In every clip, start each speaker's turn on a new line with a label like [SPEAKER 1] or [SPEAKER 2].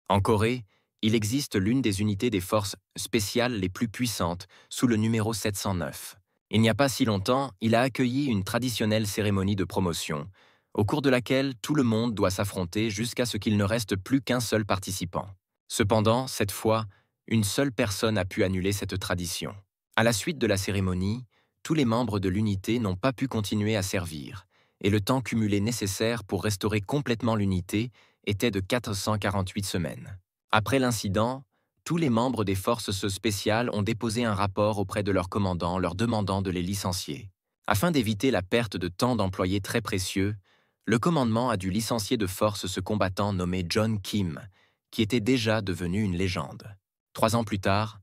[SPEAKER 1] En Corée, il existe l'une des unités des forces spéciales les plus puissantes, sous le numéro 709. Il n'y a pas si longtemps, il a accueilli une traditionnelle cérémonie de promotion, au cours de laquelle tout le monde doit s'affronter jusqu'à ce qu'il ne reste plus qu'un seul participant. Cependant, cette fois, une seule personne a pu annuler cette tradition. À la suite de la cérémonie, tous les membres de l'unité n'ont pas pu continuer à servir, et le temps cumulé nécessaire pour restaurer complètement l'unité était de 448 semaines. Après l'incident, tous les membres des forces spéciales ont déposé un rapport auprès de leur commandant leur demandant de les licencier. Afin d'éviter la perte de temps d'employés très précieux, le commandement a dû licencier de force ce combattant nommé John Kim, qui était déjà devenu une légende. 3 ans plus tard,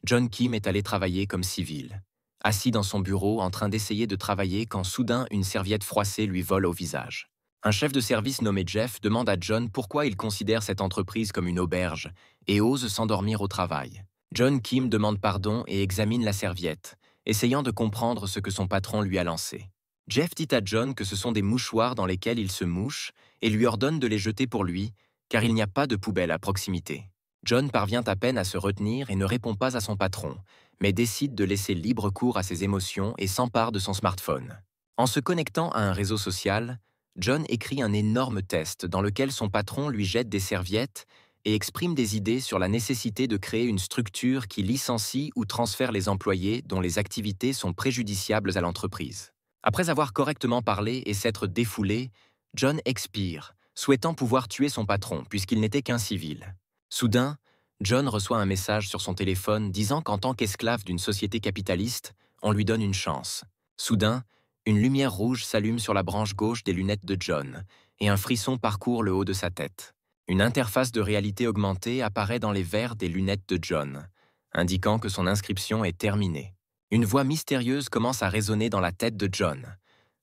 [SPEAKER 1] John Kim est allé travailler comme civil, assis dans son bureau en train d'essayer de travailler quand soudain une serviette froissée lui vole au visage. Un chef de service nommé Jeff demande à John pourquoi il considère cette entreprise comme une auberge et ose s'endormir au travail. John Kim demande pardon et examine la serviette, essayant de comprendre ce que son patron lui a lancé. Jeff dit à John que ce sont des mouchoirs dans lesquels il se mouche et lui ordonne de les jeter pour lui, car il n'y a pas de poubelle à proximité. John parvient à peine à se retenir et ne répond pas à son patron, mais décide de laisser libre cours à ses émotions et s'empare de son smartphone. En se connectant à un réseau social, John écrit un énorme test dans lequel son patron lui jette des serviettes et exprime des idées sur la nécessité de créer une structure qui licencie ou transfère les employés dont les activités sont préjudiciables à l'entreprise. Après avoir correctement parlé et s'être défoulé, John expire, souhaitant pouvoir tuer son patron puisqu'il n'était qu'un civil. Soudain, John reçoit un message sur son téléphone disant qu'en tant qu'esclave d'une société capitaliste, on lui donne une chance. Soudain, une lumière rouge s'allume sur la branche gauche des lunettes de John, et un frisson parcourt le haut de sa tête. Une interface de réalité augmentée apparaît dans les verres des lunettes de John, indiquant que son inscription est terminée. Une voix mystérieuse commence à résonner dans la tête de John,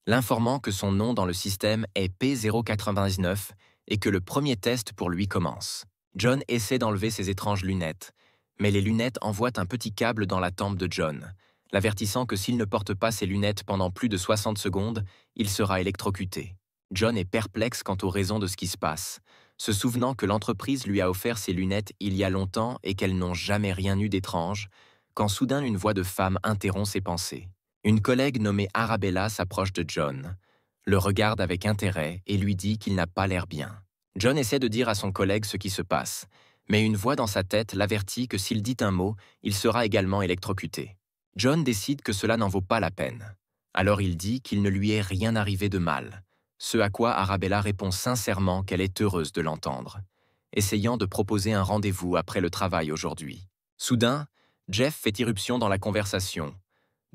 [SPEAKER 1] l'informant que son nom dans le système est P099 et que le premier test pour lui commence. John essaie d'enlever ses étranges lunettes, mais les lunettes envoient un petit câble dans la tempe de John, l'avertissant que s'il ne porte pas ses lunettes pendant plus de 60 secondes, il sera électrocuté. John est perplexe quant aux raisons de ce qui se passe, se souvenant que l'entreprise lui a offert ses lunettes il y a longtemps et qu'elles n'ont jamais rien eu d'étrange, quand soudain une voix de femme interrompt ses pensées. Une collègue nommée Arabella s'approche de John, le regarde avec intérêt et lui dit qu'il n'a pas l'air bien. John essaie de dire à son collègue ce qui se passe, mais une voix dans sa tête l'avertit que s'il dit un mot, il sera également électrocuté. John décide que cela n'en vaut pas la peine. Alors il dit qu'il ne lui est rien arrivé de mal, ce à quoi Arabella répond sincèrement qu'elle est heureuse de l'entendre, essayant de proposer un rendez-vous après le travail aujourd'hui. Soudain, Jeff fait irruption dans la conversation,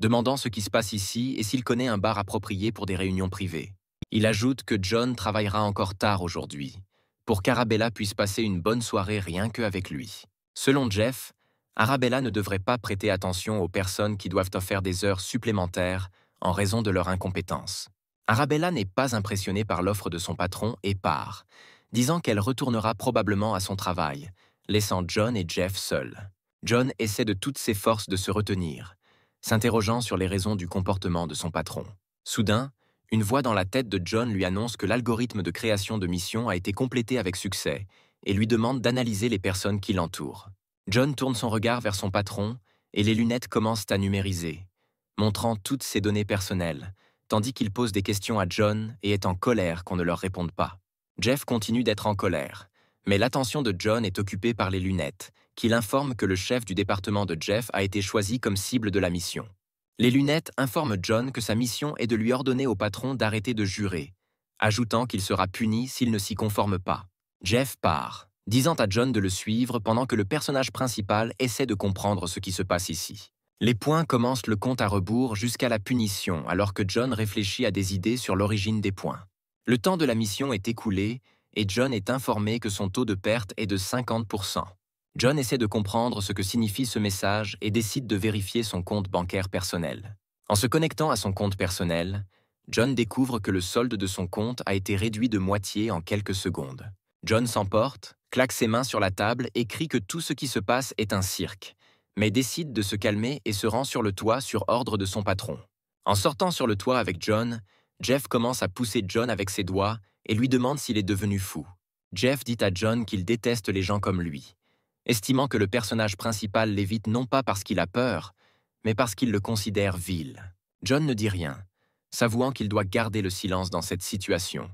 [SPEAKER 1] demandant ce qui se passe ici et s'il connaît un bar approprié pour des réunions privées. Il ajoute que John travaillera encore tard aujourd'hui, pour qu'Arabella puisse passer une bonne soirée rien qu'avec lui. Selon Jeff, Arabella ne devrait pas prêter attention aux personnes qui doivent faire des heures supplémentaires en raison de leur incompétence. Arabella n'est pas impressionnée par l'offre de son patron et part, disant qu'elle retournera probablement à son travail, laissant John et Jeff seuls. John essaie de toutes ses forces de se retenir, s'interrogeant sur les raisons du comportement de son patron. Soudain, une voix dans la tête de John lui annonce que l'algorithme de création de mission a été complété avec succès et lui demande d'analyser les personnes qui l'entourent. John tourne son regard vers son patron et les lunettes commencent à numériser, montrant toutes ses données personnelles, tandis qu'il pose des questions à John et est en colère qu'on ne leur réponde pas. Jeff continue d'être en colère, mais l'attention de John est occupée par les lunettes, qui l'informent que le chef du département de Jeff a été choisi comme cible de la mission. Les lunettes informent John que sa mission est de lui ordonner au patron d'arrêter de jurer, ajoutant qu'il sera puni s'il ne s'y conforme pas. Jeff part, disant à John de le suivre pendant que le personnage principal essaie de comprendre ce qui se passe ici. Les points commencent le compte à rebours jusqu'à la punition, alors que John réfléchit à des idées sur l'origine des points. Le temps de la mission est écoulé et John est informé que son taux de perte est de 50%. John essaie de comprendre ce que signifie ce message et décide de vérifier son compte bancaire personnel. En se connectant à son compte personnel, John découvre que le solde de son compte a été réduit de moitié en quelques secondes. John s'emporte, claque ses mains sur la table et crie que tout ce qui se passe est un cirque, mais décide de se calmer et se rend sur le toit sur ordre de son patron. En sortant sur le toit avec John, Jeff commence à pousser John avec ses doigts et lui demande s'il est devenu fou. Jeff dit à John qu'il déteste les gens comme lui, estimant que le personnage principal l'évite non pas parce qu'il a peur, mais parce qu'il le considère vil. John ne dit rien, s'avouant qu'il doit garder le silence dans cette situation,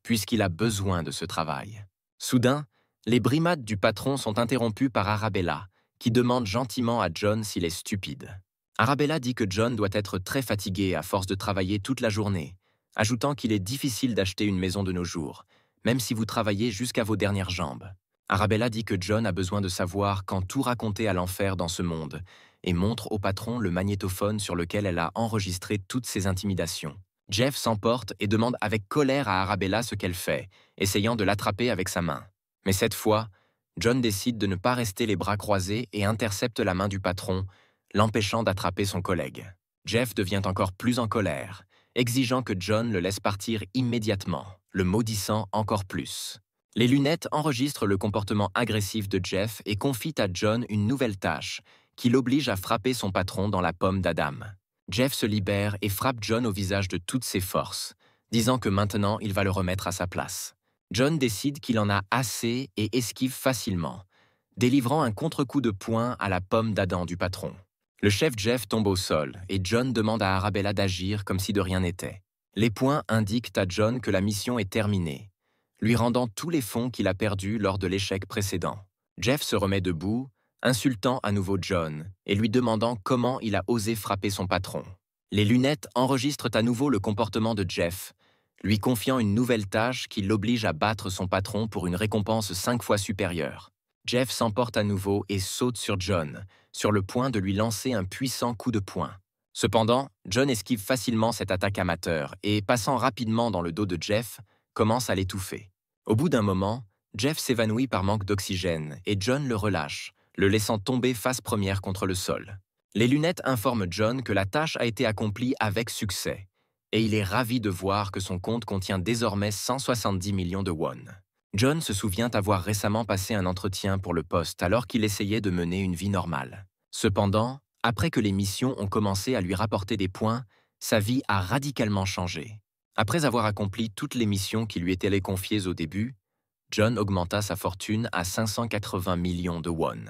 [SPEAKER 1] puisqu'il a besoin de ce travail. Soudain, les brimades du patron sont interrompues par Arabella, qui demande gentiment à John s'il est stupide. Arabella dit que John doit être très fatigué à force de travailler toute la journée, ajoutant qu'il est difficile d'acheter une maison de nos jours, même si vous travaillez jusqu'à vos dernières jambes. Arabella dit que John a besoin de savoir quand tout raconter à l'enfer dans ce monde, et montre au patron le magnétophone sur lequel elle a enregistré toutes ses intimidations. Jeff s'emporte et demande avec colère à Arabella ce qu'elle fait, essayant de l'attraper avec sa main. Mais cette fois, John décide de ne pas rester les bras croisés et intercepte la main du patron, l'empêchant d'attraper son collègue. Jeff devient encore plus en colère, exigeant que John le laisse partir immédiatement, le maudissant encore plus. Les lunettes enregistrent le comportement agressif de Jeff et confient à John une nouvelle tâche, qui l'oblige à frapper son patron dans la pomme d'Adam. Jeff se libère et frappe John au visage de toutes ses forces, disant que maintenant il va le remettre à sa place. John décide qu'il en a assez et esquive facilement, délivrant un contre-coup de poing à la pomme d'Adam du patron. Le chef Jeff tombe au sol et John demande à Arabella d'agir comme si de rien n'était. Les points indiquent à John que la mission est terminée, lui rendant tous les fonds qu'il a perdus lors de l'échec précédent. Jeff se remet debout, insultant à nouveau John et lui demandant comment il a osé frapper son patron. Les lunettes enregistrent à nouveau le comportement de Jeff, lui confiant une nouvelle tâche qui l'oblige à battre son patron pour une récompense 5 fois supérieure. Jeff s'emporte à nouveau et saute sur John, sur le point de lui lancer un puissant coup de poing. Cependant, John esquive facilement cette attaque amateur et, passant rapidement dans le dos de Jeff, commence à l'étouffer. Au bout d'un moment, Jeff s'évanouit par manque d'oxygène et John le relâche, le laissant tomber face première contre le sol. Les lunettes informent John que la tâche a été accomplie avec succès, et il est ravi de voir que son compte contient désormais 170 millions de won. John se souvient avoir récemment passé un entretien pour le poste alors qu'il essayait de mener une vie normale. Cependant, après que les missions ont commencé à lui rapporter des points, sa vie a radicalement changé. Après avoir accompli toutes les missions qui lui étaient confiées au début, John augmenta sa fortune à 580 millions de won.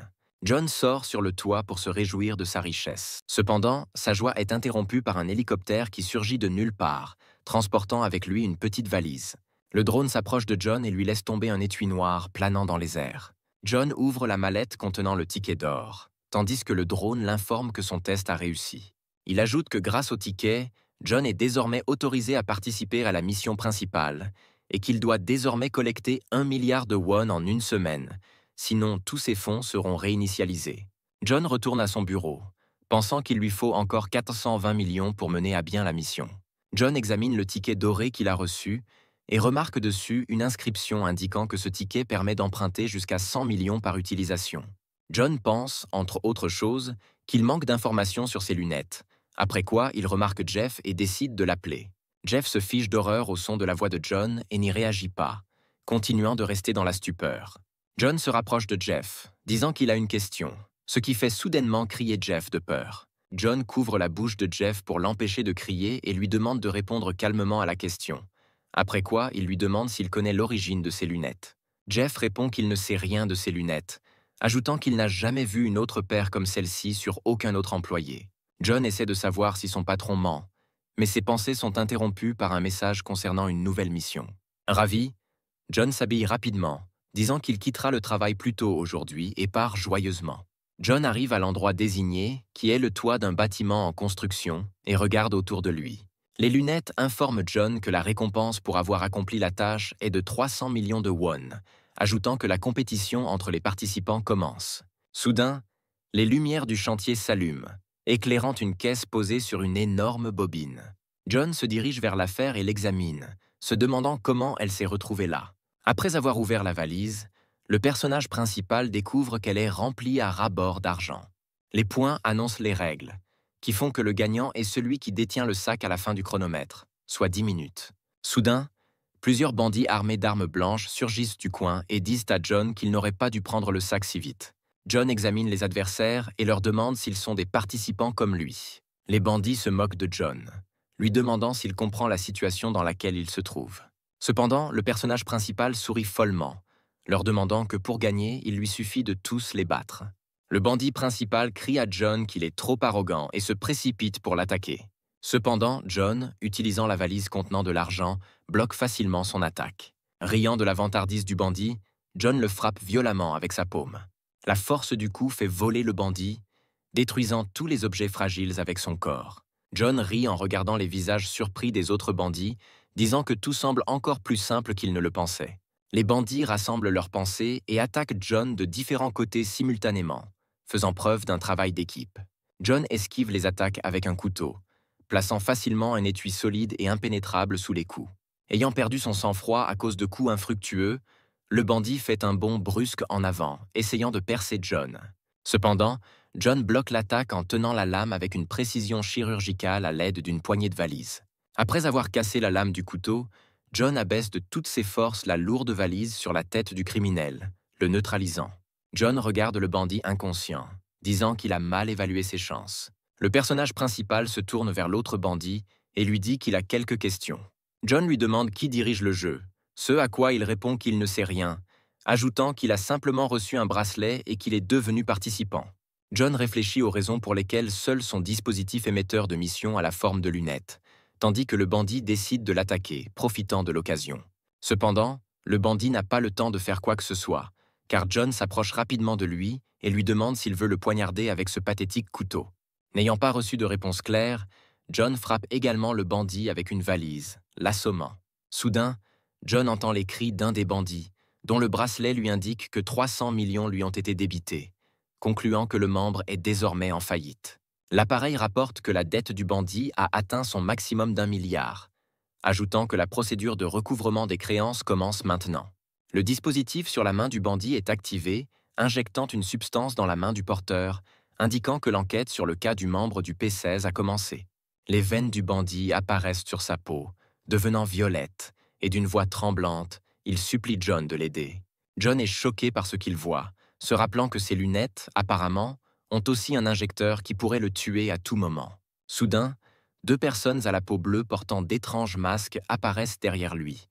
[SPEAKER 1] John sort sur le toit pour se réjouir de sa richesse. Cependant, sa joie est interrompue par un hélicoptère qui surgit de nulle part, transportant avec lui une petite valise. Le drone s'approche de John et lui laisse tomber un étui noir planant dans les airs. John ouvre la mallette contenant le ticket d'or, tandis que le drone l'informe que son test a réussi. Il ajoute que grâce au ticket, John est désormais autorisé à participer à la mission principale et qu'il doit désormais collecter 1 milliard de won en une semaine, sinon tous ses fonds seront réinitialisés. John retourne à son bureau, pensant qu'il lui faut encore 420 millions pour mener à bien la mission. John examine le ticket doré qu'il a reçu et remarque dessus une inscription indiquant que ce ticket permet d'emprunter jusqu'à 100 millions par utilisation. John pense, entre autres choses, qu'il manque d'informations sur ses lunettes, après quoi il remarque Jeff et décide de l'appeler. Jeff se fiche d'horreur au son de la voix de John et n'y réagit pas, continuant de rester dans la stupeur. John se rapproche de Jeff, disant qu'il a une question, ce qui fait soudainement crier Jeff de peur. John couvre la bouche de Jeff pour l'empêcher de crier et lui demande de répondre calmement à la question. Après quoi, il lui demande s'il connaît l'origine de ses lunettes. Jeff répond qu'il ne sait rien de ses lunettes, ajoutant qu'il n'a jamais vu une autre paire comme celle-ci sur aucun autre employé. John essaie de savoir si son patron ment, mais ses pensées sont interrompues par un message concernant une nouvelle mission. Ravi, John s'habille rapidement, disant qu'il quittera le travail plus tôt aujourd'hui et part joyeusement. John arrive à l'endroit désigné, qui est le toit d'un bâtiment en construction, et regarde autour de lui. Les lunettes informent John que la récompense pour avoir accompli la tâche est de 300 millions de won, ajoutant que la compétition entre les participants commence. Soudain, les lumières du chantier s'allument, éclairant une caisse posée sur une énorme bobine. John se dirige vers l'affaire et l'examine, se demandant comment elle s'est retrouvée là. Après avoir ouvert la valise, le personnage principal découvre qu'elle est remplie à ras-bord d'argent. Les points annoncent les règles, qui font que le gagnant est celui qui détient le sac à la fin du chronomètre, soit 10 minutes. Soudain, plusieurs bandits armés d'armes blanches surgissent du coin et disent à John qu'il n'aurait pas dû prendre le sac si vite. John examine les adversaires et leur demande s'ils sont des participants comme lui. Les bandits se moquent de John, lui demandant s'il comprend la situation dans laquelle il se trouve. Cependant, le personnage principal sourit follement, leur demandant que pour gagner, il lui suffit de tous les battre. Le bandit principal crie à John qu'il est trop arrogant et se précipite pour l'attaquer. Cependant, John, utilisant la valise contenant de l'argent, bloque facilement son attaque. Riant de la vantardise du bandit, John le frappe violemment avec sa paume. La force du coup fait voler le bandit, détruisant tous les objets fragiles avec son corps. John rit en regardant les visages surpris des autres bandits, disant que tout semble encore plus simple qu'il ne le pensait. Les bandits rassemblent leurs pensées et attaquent John de différents côtés simultanément, faisant preuve d'un travail d'équipe. John esquive les attaques avec un couteau, plaçant facilement un étui solide et impénétrable sous les coups. Ayant perdu son sang-froid à cause de coups infructueux, le bandit fait un bond brusque en avant, essayant de percer John. Cependant, John bloque l'attaque en tenant la lame avec une précision chirurgicale à l'aide d'une poignée de valise. Après avoir cassé la lame du couteau, John abaisse de toutes ses forces la lourde valise sur la tête du criminel, le neutralisant. John regarde le bandit inconscient, disant qu'il a mal évalué ses chances. Le personnage principal se tourne vers l'autre bandit et lui dit qu'il a quelques questions. John lui demande qui dirige le jeu, ce à quoi il répond qu'il ne sait rien, ajoutant qu'il a simplement reçu un bracelet et qu'il est devenu participant. John réfléchit aux raisons pour lesquelles seul son dispositif émetteur de mission a la forme de lunettes, tandis que le bandit décide de l'attaquer, profitant de l'occasion. Cependant, le bandit n'a pas le temps de faire quoi que ce soit, car John s'approche rapidement de lui et lui demande s'il veut le poignarder avec ce pathétique couteau. N'ayant pas reçu de réponse claire, John frappe également le bandit avec une valise, l'assommant. Soudain, John entend les cris d'un des bandits, dont le bracelet lui indique que 300 millions lui ont été débités, concluant que le membre est désormais en faillite. L'appareil rapporte que la dette du bandit a atteint son maximum d'1 milliard, ajoutant que la procédure de recouvrement des créances commence maintenant. Le dispositif sur la main du bandit est activé, injectant une substance dans la main du porteur, indiquant que l'enquête sur le cas du membre du P16 a commencé. Les veines du bandit apparaissent sur sa peau, devenant violettes, et d'une voix tremblante, il supplie John de l'aider. John est choqué par ce qu'il voit, se rappelant que ses lunettes, apparemment, ont aussi un injecteur qui pourrait le tuer à tout moment. Soudain, 2 personnes à la peau bleue portant d'étranges masques apparaissent derrière lui,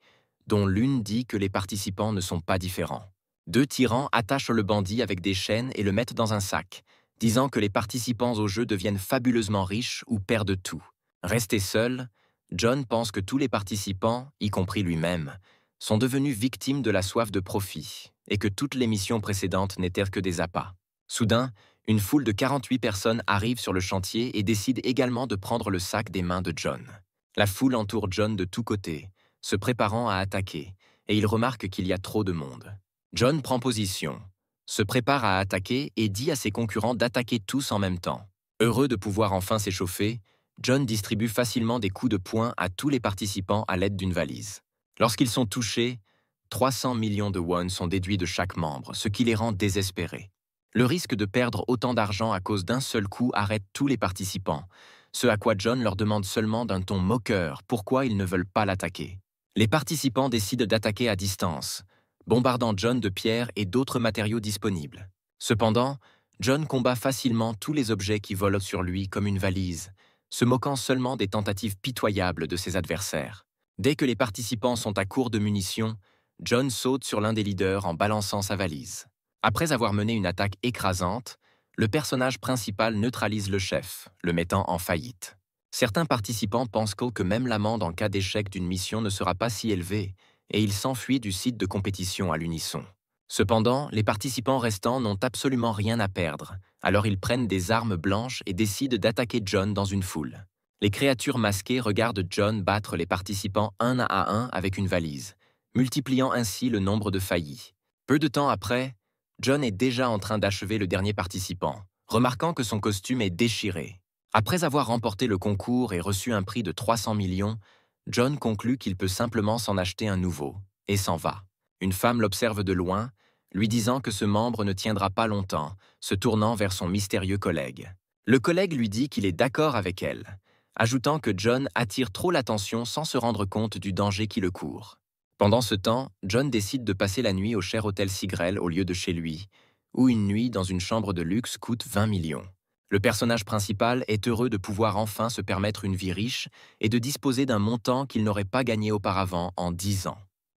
[SPEAKER 1] dont l'une dit que les participants ne sont pas différents. 2 tyrans attachent le bandit avec des chaînes et le mettent dans un sac, disant que les participants au jeu deviennent fabuleusement riches ou perdent tout. Resté seul, John pense que tous les participants, y compris lui-même, sont devenus victimes de la soif de profit et que toutes les missions précédentes n'étaient que des appâts. Soudain, une foule de 48 personnes arrive sur le chantier et décide également de prendre le sac des mains de John. La foule entoure John de tous côtés, se préparant à attaquer, et il remarque qu'il y a trop de monde. John prend position, se prépare à attaquer et dit à ses concurrents d'attaquer tous en même temps. Heureux de pouvoir enfin s'échauffer, John distribue facilement des coups de poing à tous les participants à l'aide d'une valise. Lorsqu'ils sont touchés, 300 millions de won sont déduits de chaque membre, ce qui les rend désespérés. Le risque de perdre autant d'argent à cause d'un seul coup arrête tous les participants, ce à quoi John leur demande seulement d'un ton moqueur pourquoi ils ne veulent pas l'attaquer. Les participants décident d'attaquer à distance, bombardant John de pierres et d'autres matériaux disponibles. Cependant, John combat facilement tous les objets qui volent sur lui comme une valise, se moquant seulement des tentatives pitoyables de ses adversaires. Dès que les participants sont à court de munitions, John saute sur l'un des leaders en balançant sa valise. Après avoir mené une attaque écrasante, le personnage principal neutralise le chef, le mettant en faillite. Certains participants pensent que même l'amende en cas d'échec d'une mission ne sera pas si élevée, et ils s'enfuient du site de compétition à l'unisson. Cependant, les participants restants n'ont absolument rien à perdre, alors ils prennent des armes blanches et décident d'attaquer John dans une foule. Les créatures masquées regardent John battre les participants un à un avec une valise, multipliant ainsi le nombre de faillis. Peu de temps après, John est déjà en train d'achever le dernier participant, remarquant que son costume est déchiré. Après avoir remporté le concours et reçu un prix de 300 millions, John conclut qu'il peut simplement s'en acheter un nouveau, et s'en va. Une femme l'observe de loin, lui disant que ce membre ne tiendra pas longtemps, se tournant vers son mystérieux collègue. Le collègue lui dit qu'il est d'accord avec elle, ajoutant que John attire trop l'attention sans se rendre compte du danger qui le court. Pendant ce temps, John décide de passer la nuit au cher hôtel Sigrel au lieu de chez lui, où une nuit dans une chambre de luxe coûte 20 millions. Le personnage principal est heureux de pouvoir enfin se permettre une vie riche et de disposer d'un montant qu'il n'aurait pas gagné auparavant en 10 ans.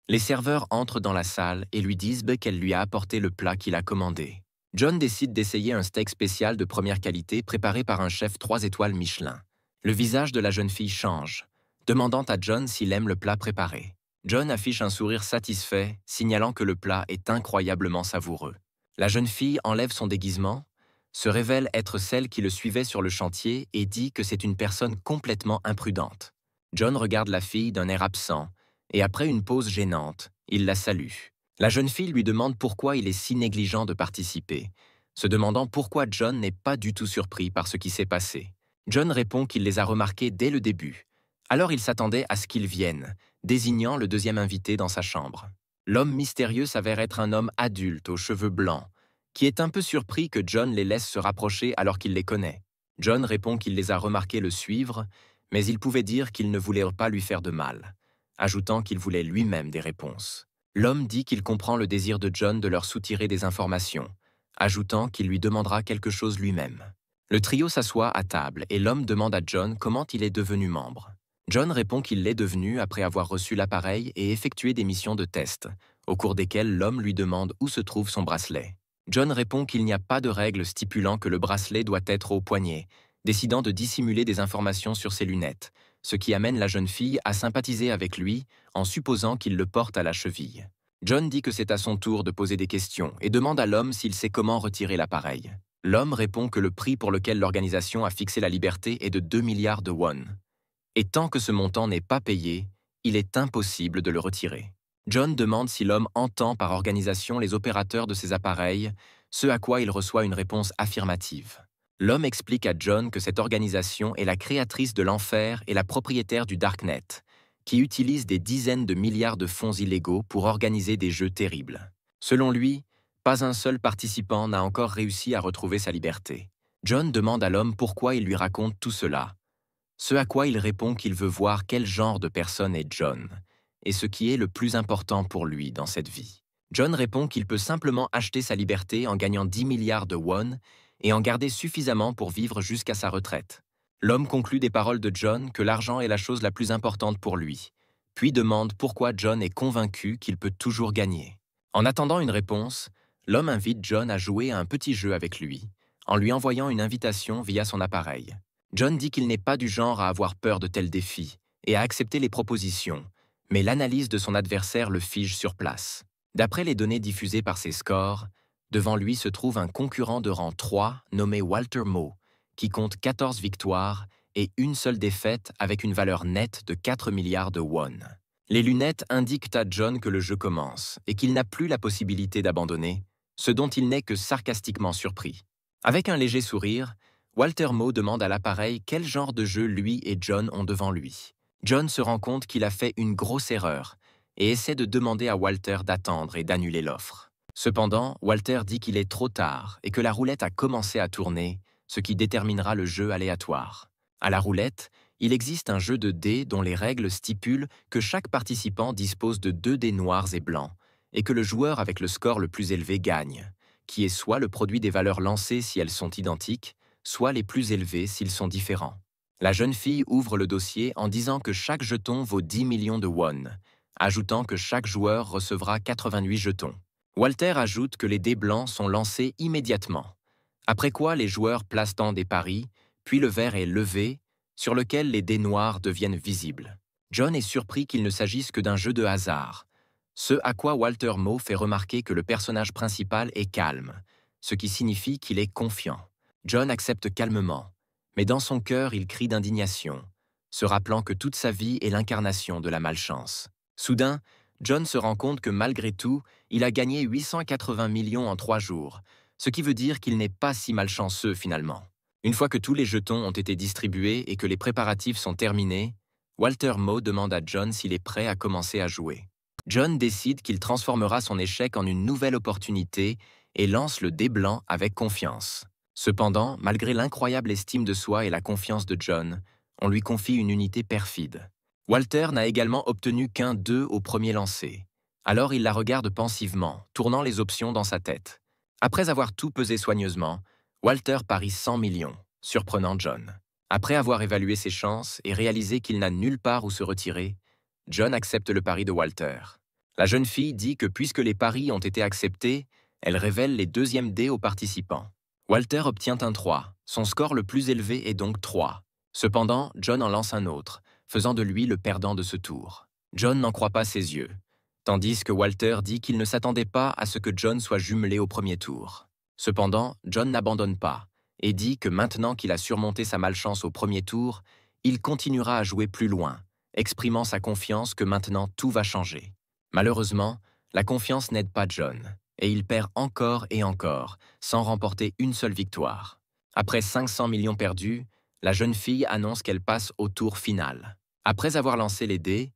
[SPEAKER 1] Les serveurs entrent dans la salle et lui disent qu'elle lui a apporté le plat qu'il a commandé. John décide d'essayer un steak spécial de première qualité préparé par un chef 3 étoiles Michelin. Le visage de la jeune fille change, demandant à John s'il aime le plat préparé. John affiche un sourire satisfait, signalant que le plat est incroyablement savoureux. La jeune fille enlève son déguisement, se révèle être celle qui le suivait sur le chantier et dit que c'est une personne complètement imprudente. John regarde la fille d'un air absent, et après une pause gênante, il la salue. La jeune fille lui demande pourquoi il est si négligent de participer, se demandant pourquoi John n'est pas du tout surpris par ce qui s'est passé. John répond qu'il les a remarqués dès le début. Alors il s'attendait à ce qu'ils viennent, désignant le deuxième invité dans sa chambre. L'homme mystérieux s'avère être un homme adulte aux cheveux blancs, qui est un peu surpris que John les laisse se rapprocher alors qu'il les connaît. John répond qu'il les a remarqués le suivre, mais il pouvait dire qu'il ne voulait pas lui faire de mal, ajoutant qu'il voulait lui-même des réponses. L'homme dit qu'il comprend le désir de John de leur soutirer des informations, ajoutant qu'il lui demandera quelque chose lui-même. Le trio s'assoit à table et l'homme demande à John comment il est devenu membre. John répond qu'il l'est devenu après avoir reçu l'appareil et effectué des missions de test, au cours desquelles l'homme lui demande où se trouve son bracelet. John répond qu'il n'y a pas de règle stipulant que le bracelet doit être au poignet, décidant de dissimuler des informations sur ses lunettes, ce qui amène la jeune fille à sympathiser avec lui en supposant qu'il le porte à la cheville. John dit que c'est à son tour de poser des questions et demande à l'homme s'il sait comment retirer l'appareil. L'homme répond que le prix pour lequel l'organisation a fixé la liberté est de 2 milliards de won. Et tant que ce montant n'est pas payé, il est impossible de le retirer. John demande si l'homme entend par organisation les opérateurs de ces appareils, ce à quoi il reçoit une réponse affirmative. L'homme explique à John que cette organisation est la créatrice de l'enfer et la propriétaire du Darknet, qui utilise des dizaines de milliards de fonds illégaux pour organiser des jeux terribles. Selon lui, pas un seul participant n'a encore réussi à retrouver sa liberté. John demande à l'homme pourquoi il lui raconte tout cela, ce à quoi il répond qu'il veut voir quel genre de personne est John, et ce qui est le plus important pour lui dans cette vie. John répond qu'il peut simplement acheter sa liberté en gagnant 10 milliards de won et en garder suffisamment pour vivre jusqu'à sa retraite. L'homme conclut des paroles de John que l'argent est la chose la plus importante pour lui, puis demande pourquoi John est convaincu qu'il peut toujours gagner. En attendant une réponse, l'homme invite John à jouer à un petit jeu avec lui, en lui envoyant une invitation via son appareil. John dit qu'il n'est pas du genre à avoir peur de tels défis et à accepter les propositions, mais l'analyse de son adversaire le fige sur place. D'après les données diffusées par ses scores, devant lui se trouve un concurrent de rang 3 nommé Walter Moe, qui compte 14 victoires et une seule défaite avec une valeur nette de 4 milliards de won. Les lunettes indiquent à John que le jeu commence et qu'il n'a plus la possibilité d'abandonner, ce dont il n'est que sarcastiquement surpris. Avec un léger sourire, Walter Moe demande à l'appareil quel genre de jeu lui et John ont devant lui. John se rend compte qu'il a fait une grosse erreur et essaie de demander à Walter d'attendre et d'annuler l'offre. Cependant, Walter dit qu'il est trop tard et que la roulette a commencé à tourner, ce qui déterminera le jeu aléatoire. À la roulette, il existe un jeu de dés dont les règles stipulent que chaque participant dispose de 2 dés noirs et blancs et que le joueur avec le score le plus élevé gagne, qui est soit le produit des valeurs lancées si elles sont identiques, soit les plus élevés s'ils sont différents. La jeune fille ouvre le dossier en disant que chaque jeton vaut 10 millions de won, ajoutant que chaque joueur recevra 88 jetons. Walter ajoute que les dés blancs sont lancés immédiatement, après quoi les joueurs placent dans des paris, puis le verre est levé, sur lequel les dés noirs deviennent visibles. John est surpris qu'il ne s'agisse que d'un jeu de hasard, ce à quoi Walter Moe fait remarquer que le personnage principal est calme, ce qui signifie qu'il est confiant. John accepte calmement, mais dans son cœur il crie d'indignation, se rappelant que toute sa vie est l'incarnation de la malchance. Soudain, John se rend compte que malgré tout, il a gagné 880 millions en 3 jours, ce qui veut dire qu'il n'est pas si malchanceux finalement. Une fois que tous les jetons ont été distribués et que les préparatifs sont terminés, Walter Moe demande à John s'il est prêt à commencer à jouer. John décide qu'il transformera son échec en une nouvelle opportunité et lance le dé blanc avec confiance. Cependant, malgré l'incroyable estime de soi et la confiance de John, on lui confie une unité perfide. Walter n'a également obtenu qu'un 2 au premier lancer. Alors il la regarde pensivement, tournant les options dans sa tête. Après avoir tout pesé soigneusement, Walter parie 100 millions, surprenant John. Après avoir évalué ses chances et réalisé qu'il n'a nulle part où se retirer, John accepte le pari de Walter. La jeune fille dit que puisque les paris ont été acceptés, elle révèle les deuxièmes dés aux participants. Walter obtient un 3, son score le plus élevé est donc 3. Cependant, John en lance un autre, faisant de lui le perdant de ce tour. John n'en croit pas ses yeux, tandis que Walter dit qu'il ne s'attendait pas à ce que John soit jumelé au premier tour. Cependant, John n'abandonne pas, et dit que maintenant qu'il a surmonté sa malchance au premier tour, il continuera à jouer plus loin, exprimant sa confiance que maintenant tout va changer. Malheureusement, la confiance n'aide pas John, et il perd encore et encore, sans remporter une seule victoire. Après 500 millions perdus, la jeune fille annonce qu'elle passe au tour final. Après avoir lancé les dés,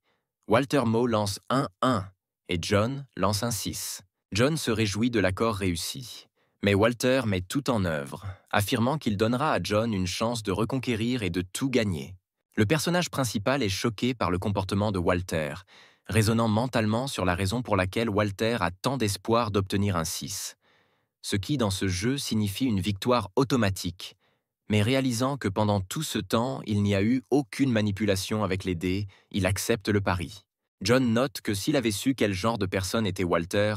[SPEAKER 1] Walter Moe lance un 1 et John lance un 6. John se réjouit de l'accord réussi. Mais Walter met tout en œuvre, affirmant qu'il donnera à John une chance de reconquérir et de tout gagner. Le personnage principal est choqué par le comportement de Walter, raisonnant mentalement sur la raison pour laquelle Walter a tant d'espoir d'obtenir un 6. Ce qui, dans ce jeu, signifie une victoire automatique, mais réalisant que pendant tout ce temps, il n'y a eu aucune manipulation avec les dés, il accepte le pari. John note que s'il avait su quel genre de personne était Walter,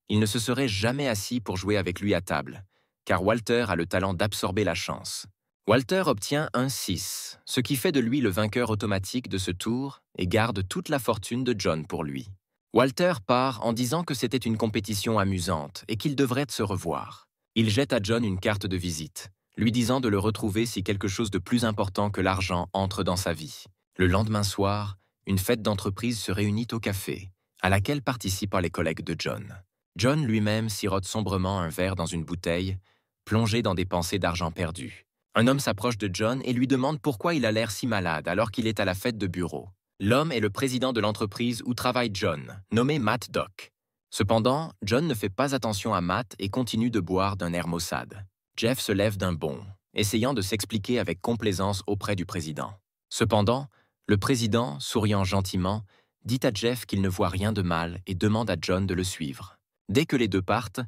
[SPEAKER 1] il ne se serait jamais assis pour jouer avec lui à table, car Walter a le talent d'absorber la chance. Walter obtient un 6, ce qui fait de lui le vainqueur automatique de ce tour et garde toute la fortune de John pour lui. Walter part en disant que c'était une compétition amusante et qu'ils devraient se revoir. Il jette à John une carte de visite, lui disant de le retrouver si quelque chose de plus important que l'argent entre dans sa vie. Le lendemain soir, une fête d'entreprise se réunit au café, à laquelle participent les collègues de John. John lui-même sirote sombrement un verre dans une bouteille, plongé dans des pensées d'argent perdu. Un homme s'approche de John et lui demande pourquoi il a l'air si malade alors qu'il est à la fête de bureau. L'homme est le président de l'entreprise où travaille John, nommé Matt Dock. Cependant, John ne fait pas attention à Matt et continue de boire d'un air maussade. Jeff se lève d'un bond, essayant de s'expliquer avec complaisance auprès du président. Cependant, le président, souriant gentiment, dit à Jeff qu'il ne voit rien de mal et demande à John de le suivre. Dès que les deux partent,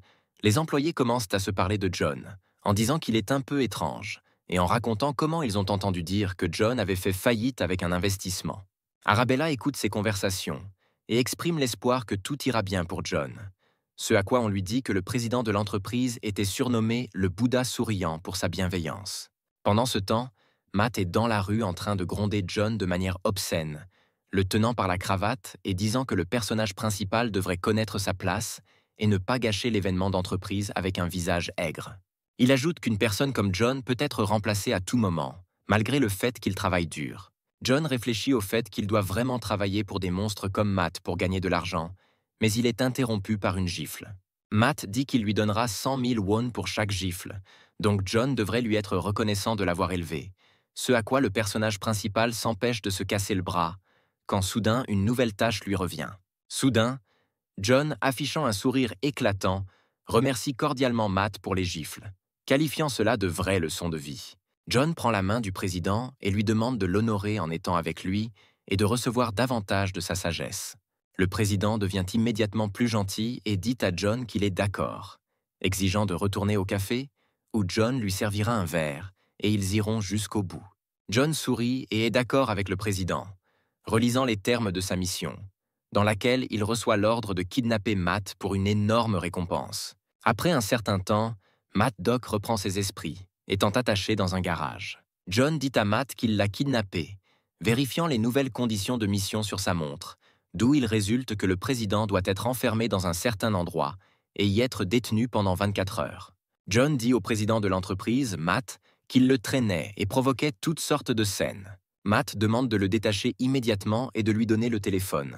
[SPEAKER 1] les employés commencent à se parler de John, en disant qu'il est un peu étrange, et en racontant comment ils ont entendu dire que John avait fait faillite avec un investissement. Arabella écoute ces conversations et exprime l'espoir que tout ira bien pour John, ce à quoi on lui dit que le président de l'entreprise était surnommé le Bouddha souriant pour sa bienveillance. Pendant ce temps, Matt est dans la rue en train de gronder John de manière obscène, le tenant par la cravate et disant que le personnage principal devrait connaître sa place et ne pas gâcher l'événement d'entreprise avec un visage aigre. Il ajoute qu'une personne comme John peut être remplacée à tout moment, malgré le fait qu'il travaille dur. John réfléchit au fait qu'il doit vraiment travailler pour des monstres comme Matt pour gagner de l'argent, mais il est interrompu par une gifle. Matt dit qu'il lui donnera 100 000 won pour chaque gifle, donc John devrait lui être reconnaissant de l'avoir élevé, ce à quoi le personnage principal s'empêche de se casser le bras, quand soudain une nouvelle tâche lui revient. Soudain, John, affichant un sourire éclatant, remercie cordialement Matt pour les gifles, qualifiant cela de vraies leçons de vie. John prend la main du président et lui demande de l'honorer en étant avec lui et de recevoir davantage de sa sagesse. Le président devient immédiatement plus gentil et dit à John qu'il est d'accord, exigeant de retourner au café, où John lui servira un verre, et ils iront jusqu'au bout. John sourit et est d'accord avec le président, relisant les termes de sa mission, dans laquelle il reçoit l'ordre de kidnapper Matt pour une énorme récompense. Après un certain temps, Matt Dock reprend ses esprits, étant attaché dans un garage. John dit à Matt qu'il l'a kidnappé, vérifiant les nouvelles conditions de mission sur sa montre, d'où il résulte que le président doit être enfermé dans un certain endroit et y être détenu pendant 24 heures. John dit au président de l'entreprise, Matt, qu'il le traînait et provoquait toutes sortes de scènes. Matt demande de le détacher immédiatement et de lui donner le téléphone.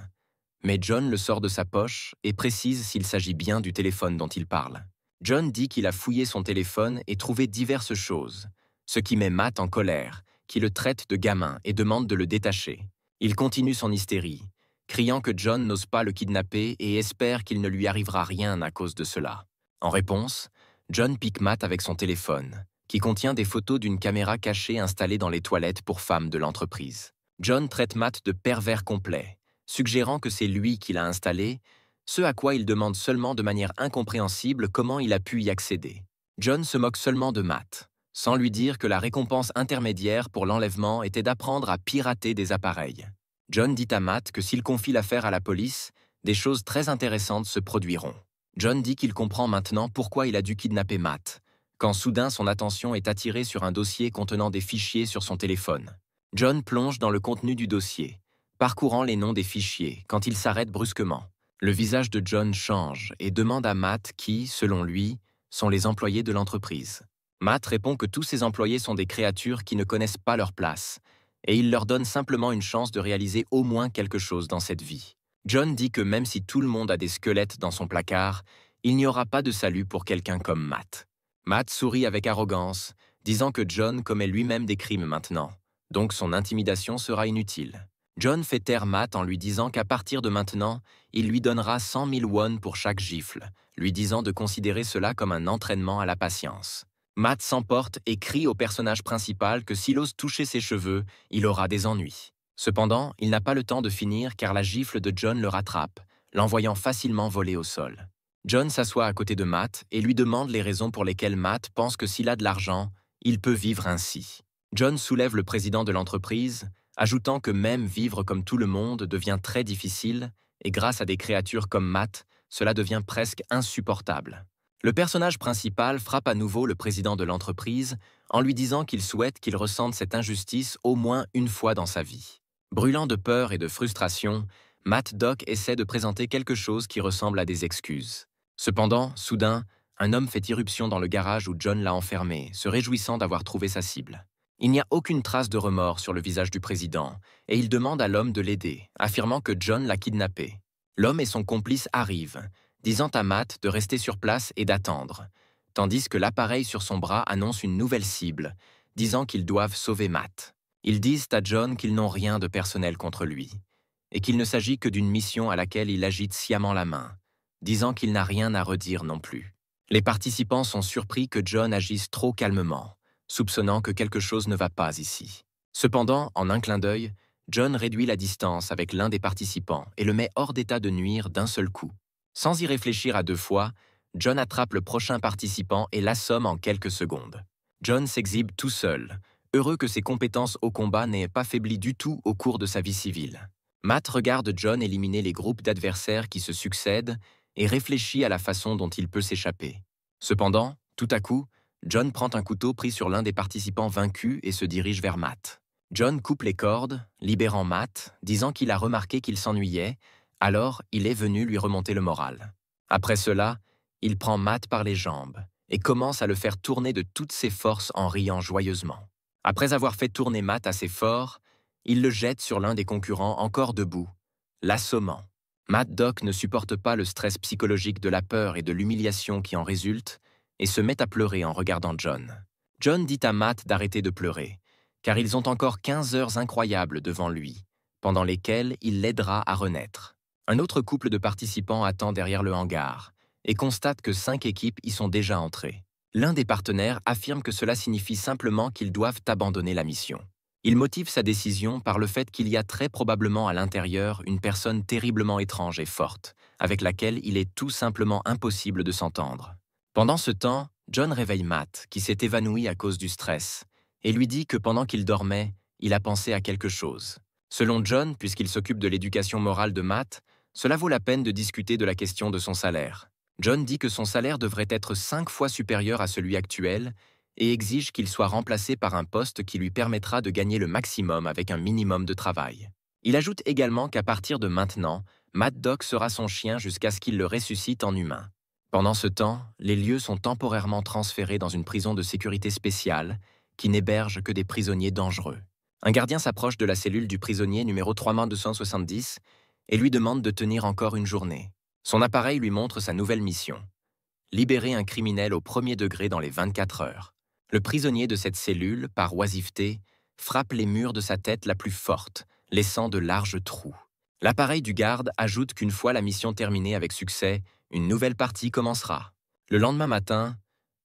[SPEAKER 1] Mais John le sort de sa poche et précise s'il s'agit bien du téléphone dont il parle. John dit qu'il a fouillé son téléphone et trouvé diverses choses, ce qui met Matt en colère, qui le traite de gamin et demande de le détacher. Il continue son hystérie, criant que John n'ose pas le kidnapper et espère qu'il ne lui arrivera rien à cause de cela. En réponse, John pique Matt avec son téléphone, qui contient des photos d'une caméra cachée installée dans les toilettes pour femmes de l'entreprise. John traite Matt de pervers complet, suggérant que c'est lui qui l'a installé, ce à quoi il demande seulement de manière incompréhensible comment il a pu y accéder. John se moque seulement de Matt, sans lui dire que la récompense intermédiaire pour l'enlèvement était d'apprendre à pirater des appareils. John dit à Matt que s'il confie l'affaire à la police, des choses très intéressantes se produiront. John dit qu'il comprend maintenant pourquoi il a dû kidnapper Matt, quand soudain son attention est attirée sur un dossier contenant des fichiers sur son téléphone. John plonge dans le contenu du dossier, parcourant les noms des fichiers, quand il s'arrête brusquement. Le visage de John change et demande à Matt qui, selon lui, sont les employés de l'entreprise. Matt répond que tous ces employés sont des créatures qui ne connaissent pas leur place, et il leur donne simplement une chance de réaliser au moins quelque chose dans cette vie. John dit que même si tout le monde a des squelettes dans son placard, il n'y aura pas de salut pour quelqu'un comme Matt. Matt sourit avec arrogance, disant que John commet lui-même des crimes maintenant, donc son intimidation sera inutile. John fait taire Matt en lui disant qu'à partir de maintenant, il lui donnera 100 000 won pour chaque gifle, lui disant de considérer cela comme un entraînement à la patience. Matt s'emporte et crie au personnage principal que s'il ose toucher ses cheveux, il aura des ennuis. Cependant, il n'a pas le temps de finir car la gifle de John le rattrape, l'envoyant facilement voler au sol. John s'assoit à côté de Matt et lui demande les raisons pour lesquelles Matt pense que s'il a de l'argent, il peut vivre ainsi. John soulève le président de l'entreprise, ajoutant que même vivre comme tout le monde devient très difficile et grâce à des créatures comme Matt, cela devient presque insupportable. Le personnage principal frappe à nouveau le président de l'entreprise en lui disant qu'il souhaite qu'il ressente cette injustice au moins une fois dans sa vie. Brûlant de peur et de frustration, Matt Doc essaie de présenter quelque chose qui ressemble à des excuses. Cependant, soudain, un homme fait irruption dans le garage où John l'a enfermé, se réjouissant d'avoir trouvé sa cible. Il n'y a aucune trace de remords sur le visage du président, et il demande à l'homme de l'aider, affirmant que John l'a kidnappé. L'homme et son complice arrivent, disant à Matt de rester sur place et d'attendre, tandis que l'appareil sur son bras annonce une nouvelle cible, disant qu'ils doivent sauver Matt. Ils disent à John qu'ils n'ont rien de personnel contre lui, et qu'il ne s'agit que d'une mission à laquelle il agite sciemment la main, disant qu'il n'a rien à redire non plus. Les participants sont surpris que John agisse trop calmement, soupçonnant que quelque chose ne va pas ici. Cependant, en un clin d'œil, John réduit la distance avec l'un des participants et le met hors d'état de nuire d'un seul coup. Sans y réfléchir à deux fois, John attrape le prochain participant et l'assomme en quelques secondes. John s'exhibe tout seul, heureux que ses compétences au combat n'aient pas faibli du tout au cours de sa vie civile. Matt regarde John éliminer les groupes d'adversaires qui se succèdent et réfléchit à la façon dont il peut s'échapper. Cependant, tout à coup, John prend un couteau pris sur l'un des participants vaincus et se dirige vers Matt. John coupe les cordes, libérant Matt, disant qu'il a remarqué qu'il s'ennuyait, alors il est venu lui remonter le moral. Après cela, il prend Matt par les jambes et commence à le faire tourner de toutes ses forces en riant joyeusement. Après avoir fait tourner Matt assez fort, il le jette sur l'un des concurrents encore debout, l'assommant. Matt Doc ne supporte pas le stress psychologique de la peur et de l'humiliation qui en résulte et se met à pleurer en regardant John. John dit à Matt d'arrêter de pleurer, car ils ont encore 15 heures incroyables devant lui, pendant lesquelles il l'aidera à renaître. Un autre couple de participants attend derrière le hangar et constate que 5 équipes y sont déjà entrées. L'un des partenaires affirme que cela signifie simplement qu'ils doivent abandonner la mission. Il motive sa décision par le fait qu'il y a très probablement à l'intérieur une personne terriblement étrange et forte, avec laquelle il est tout simplement impossible de s'entendre. Pendant ce temps, John réveille Matt, qui s'est évanoui à cause du stress, et lui dit que pendant qu'il dormait, il a pensé à quelque chose. Selon John, puisqu'il s'occupe de l'éducation morale de Matt, cela vaut la peine de discuter de la question de son salaire. John dit que son salaire devrait être 5 fois supérieur à celui actuel et exige qu'il soit remplacé par un poste qui lui permettra de gagner le maximum avec un minimum de travail. Il ajoute également qu'à partir de maintenant, Matt Doc sera son chien jusqu'à ce qu'il le ressuscite en humain. Pendant ce temps, les lieux sont temporairement transférés dans une prison de sécurité spéciale qui n'héberge que des prisonniers dangereux. Un gardien s'approche de la cellule du prisonnier numéro 3270 et lui demande de tenir encore une journée. Son appareil lui montre sa nouvelle mission: libérer un criminel au premier degré dans les 24 heures. Le prisonnier de cette cellule, par oisiveté, frappe les murs de sa tête la plus forte, laissant de larges trous. L'appareil du garde ajoute qu'une fois la mission terminée avec succès, une nouvelle partie commencera. Le lendemain matin,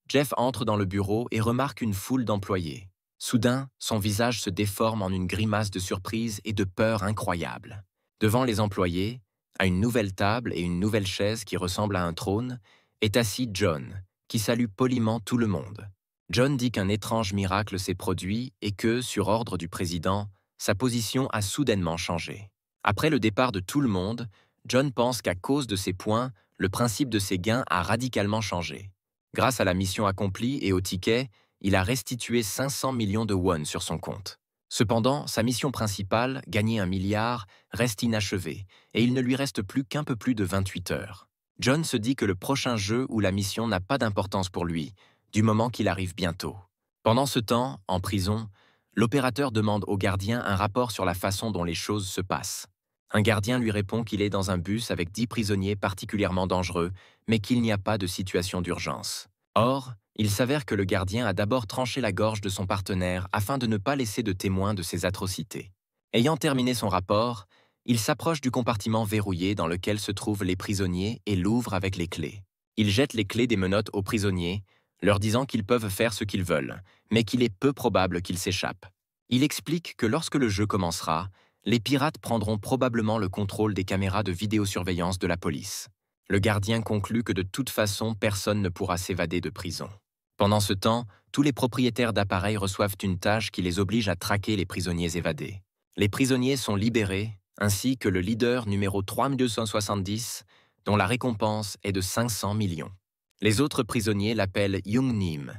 [SPEAKER 1] Jeff entre dans le bureau et remarque une foule d'employés. Soudain, son visage se déforme en une grimace de surprise et de peur incroyable. Devant les employés, à une nouvelle table et une nouvelle chaise qui ressemble à un trône, est assis John, qui salue poliment tout le monde. John dit qu'un étrange miracle s'est produit et que, sur ordre du président, sa position a soudainement changé. Après le départ de tout le monde, John pense qu'à cause de ces points, le principe de ses gains a radicalement changé. Grâce à la mission accomplie et au ticket, il a restitué 500 millions de won sur son compte. Cependant, sa mission principale, gagner 1 milliard, reste inachevée et il ne lui reste plus qu'un peu plus de 28 heures. John se dit que le prochain jeu ou la mission n'a pas d'importance pour lui, du moment qu'il arrive bientôt. Pendant ce temps, en prison, l'opérateur demande au gardien un rapport sur la façon dont les choses se passent. Un gardien lui répond qu'il est dans un bus avec 10 prisonniers particulièrement dangereux, mais qu'il n'y a pas de situation d'urgence. Or, il s'avère que le gardien a d'abord tranché la gorge de son partenaire afin de ne pas laisser de témoins de ces atrocités. Ayant terminé son rapport, il s'approche du compartiment verrouillé dans lequel se trouvent les prisonniers et l'ouvre avec les clés. Il jette les clés des menottes aux prisonniers, leur disant qu'ils peuvent faire ce qu'ils veulent, mais qu'il est peu probable qu'ils s'échappent. Il explique que lorsque le jeu commencera, les pirates prendront probablement le contrôle des caméras de vidéosurveillance de la police. Le gardien conclut que de toute façon, personne ne pourra s'évader de prison. Pendant ce temps, tous les propriétaires d'appareils reçoivent une tâche qui les oblige à traquer les prisonniers évadés. Les prisonniers sont libérés, ainsi que le leader numéro 3270, dont la récompense est de 500 millions. Les autres prisonniers l'appellent Young Nim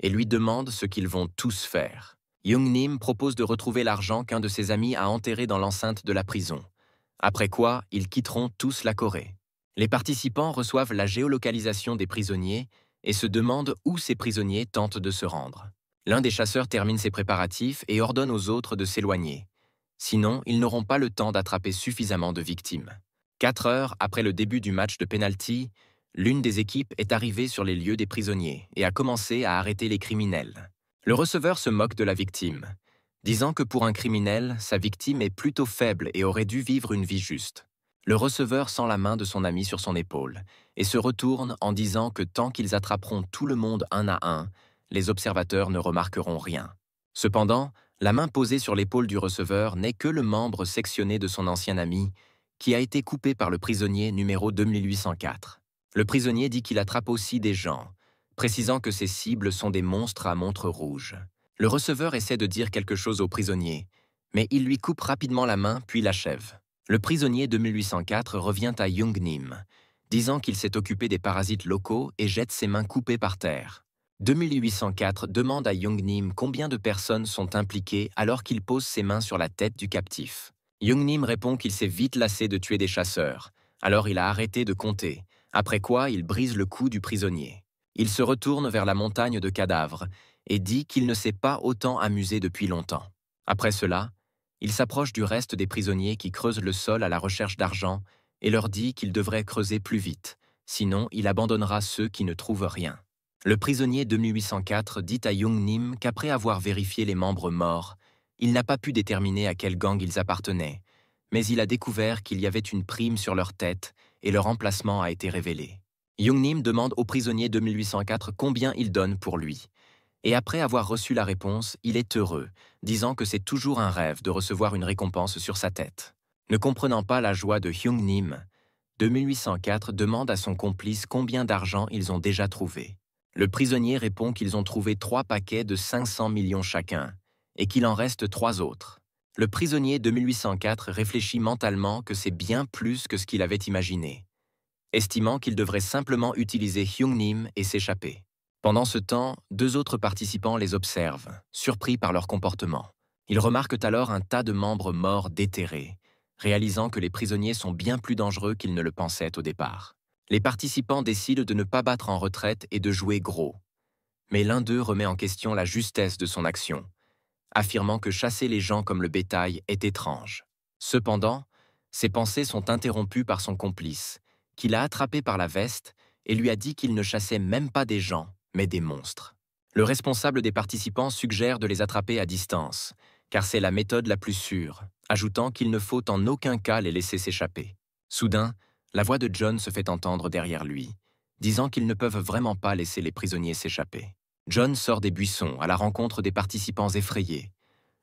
[SPEAKER 1] et lui demandent ce qu'ils vont tous faire. Young Nim propose de retrouver l'argent qu'un de ses amis a enterré dans l'enceinte de la prison, après quoi ils quitteront tous la Corée. Les participants reçoivent la géolocalisation des prisonniers et se demandent où ces prisonniers tentent de se rendre. L'un des chasseurs termine ses préparatifs et ordonne aux autres de s'éloigner. Sinon, ils n'auront pas le temps d'attraper suffisamment de victimes. 4 heures après le début du match de penalty, l'une des équipes est arrivée sur les lieux des prisonniers et a commencé à arrêter les criminels. Le receveur se moque de la victime, disant que pour un criminel, sa victime est plutôt faible et aurait dû vivre une vie juste. Le receveur sent la main de son ami sur son épaule et se retourne en disant que tant qu'ils attraperont tout le monde un à un, les observateurs ne remarqueront rien. Cependant, la main posée sur l'épaule du receveur n'est que le membre sectionné de son ancien ami, qui a été coupé par le prisonnier numéro 2804. Le prisonnier dit qu'il attrape aussi des gens, précisant que ses cibles sont des monstres à montre rouge. Le receveur essaie de dire quelque chose au prisonnier, mais il lui coupe rapidement la main puis l'achève. Le prisonnier 2804 revient à Young Nim, disant qu'il s'est occupé des parasites locaux et jette ses mains coupées par terre. 2804 demande à Young Nim combien de personnes sont impliquées alors qu'il pose ses mains sur la tête du captif. Young Nim répond qu'il s'est vite lassé de tuer des chasseurs, alors il a arrêté de compter, après quoi il brise le cou du prisonnier. Il se retourne vers la montagne de cadavres et dit qu'il ne s'est pas autant amusé depuis longtemps. Après cela, il s'approche du reste des prisonniers qui creusent le sol à la recherche d'argent et leur dit qu'ils devraient creuser plus vite, sinon il abandonnera ceux qui ne trouvent rien. Le prisonnier 2804 dit à Young Nim qu'après avoir vérifié les membres morts, il n'a pas pu déterminer à quel gang ils appartenaient, mais il a découvert qu'il y avait une prime sur leur tête et leur emplacement a été révélé. Young Nim demande au prisonnier 2804 combien il donne pour lui. Et après avoir reçu la réponse, il est heureux, disant que c'est toujours un rêve de recevoir une récompense sur sa tête. Ne comprenant pas la joie de Young Nim, 2804 demande à son complice combien d'argent ils ont déjà trouvé. Le prisonnier répond qu'ils ont trouvé 3 paquets de 500 millions chacun, et qu'il en reste 3 autres. Le prisonnier 2804 réfléchit mentalement que c'est bien plus que ce qu'il avait imaginé, estimant qu'il devrait simplement utiliser Young Nim et s'échapper. Pendant ce temps, 2 autres participants les observent, surpris par leur comportement. Ils remarquent alors un tas de membres morts déterrés, réalisant que les prisonniers sont bien plus dangereux qu'ils ne le pensaient au départ. Les participants décident de ne pas battre en retraite et de jouer gros. Mais l'un d'eux remet en question la justesse de son action, affirmant que chasser les gens comme le bétail est étrange. Cependant, ses pensées sont interrompues par son complice, qui l'a attrapé par la veste et lui a dit qu'il ne chassait même pas des gens, mais des monstres. Le responsable des participants suggère de les attraper à distance, car c'est la méthode la plus sûre, ajoutant qu'il ne faut en aucun cas les laisser s'échapper. Soudain, la voix de John se fait entendre derrière lui, disant qu'ils ne peuvent vraiment pas laisser les prisonniers s'échapper. John sort des buissons à la rencontre des participants effrayés,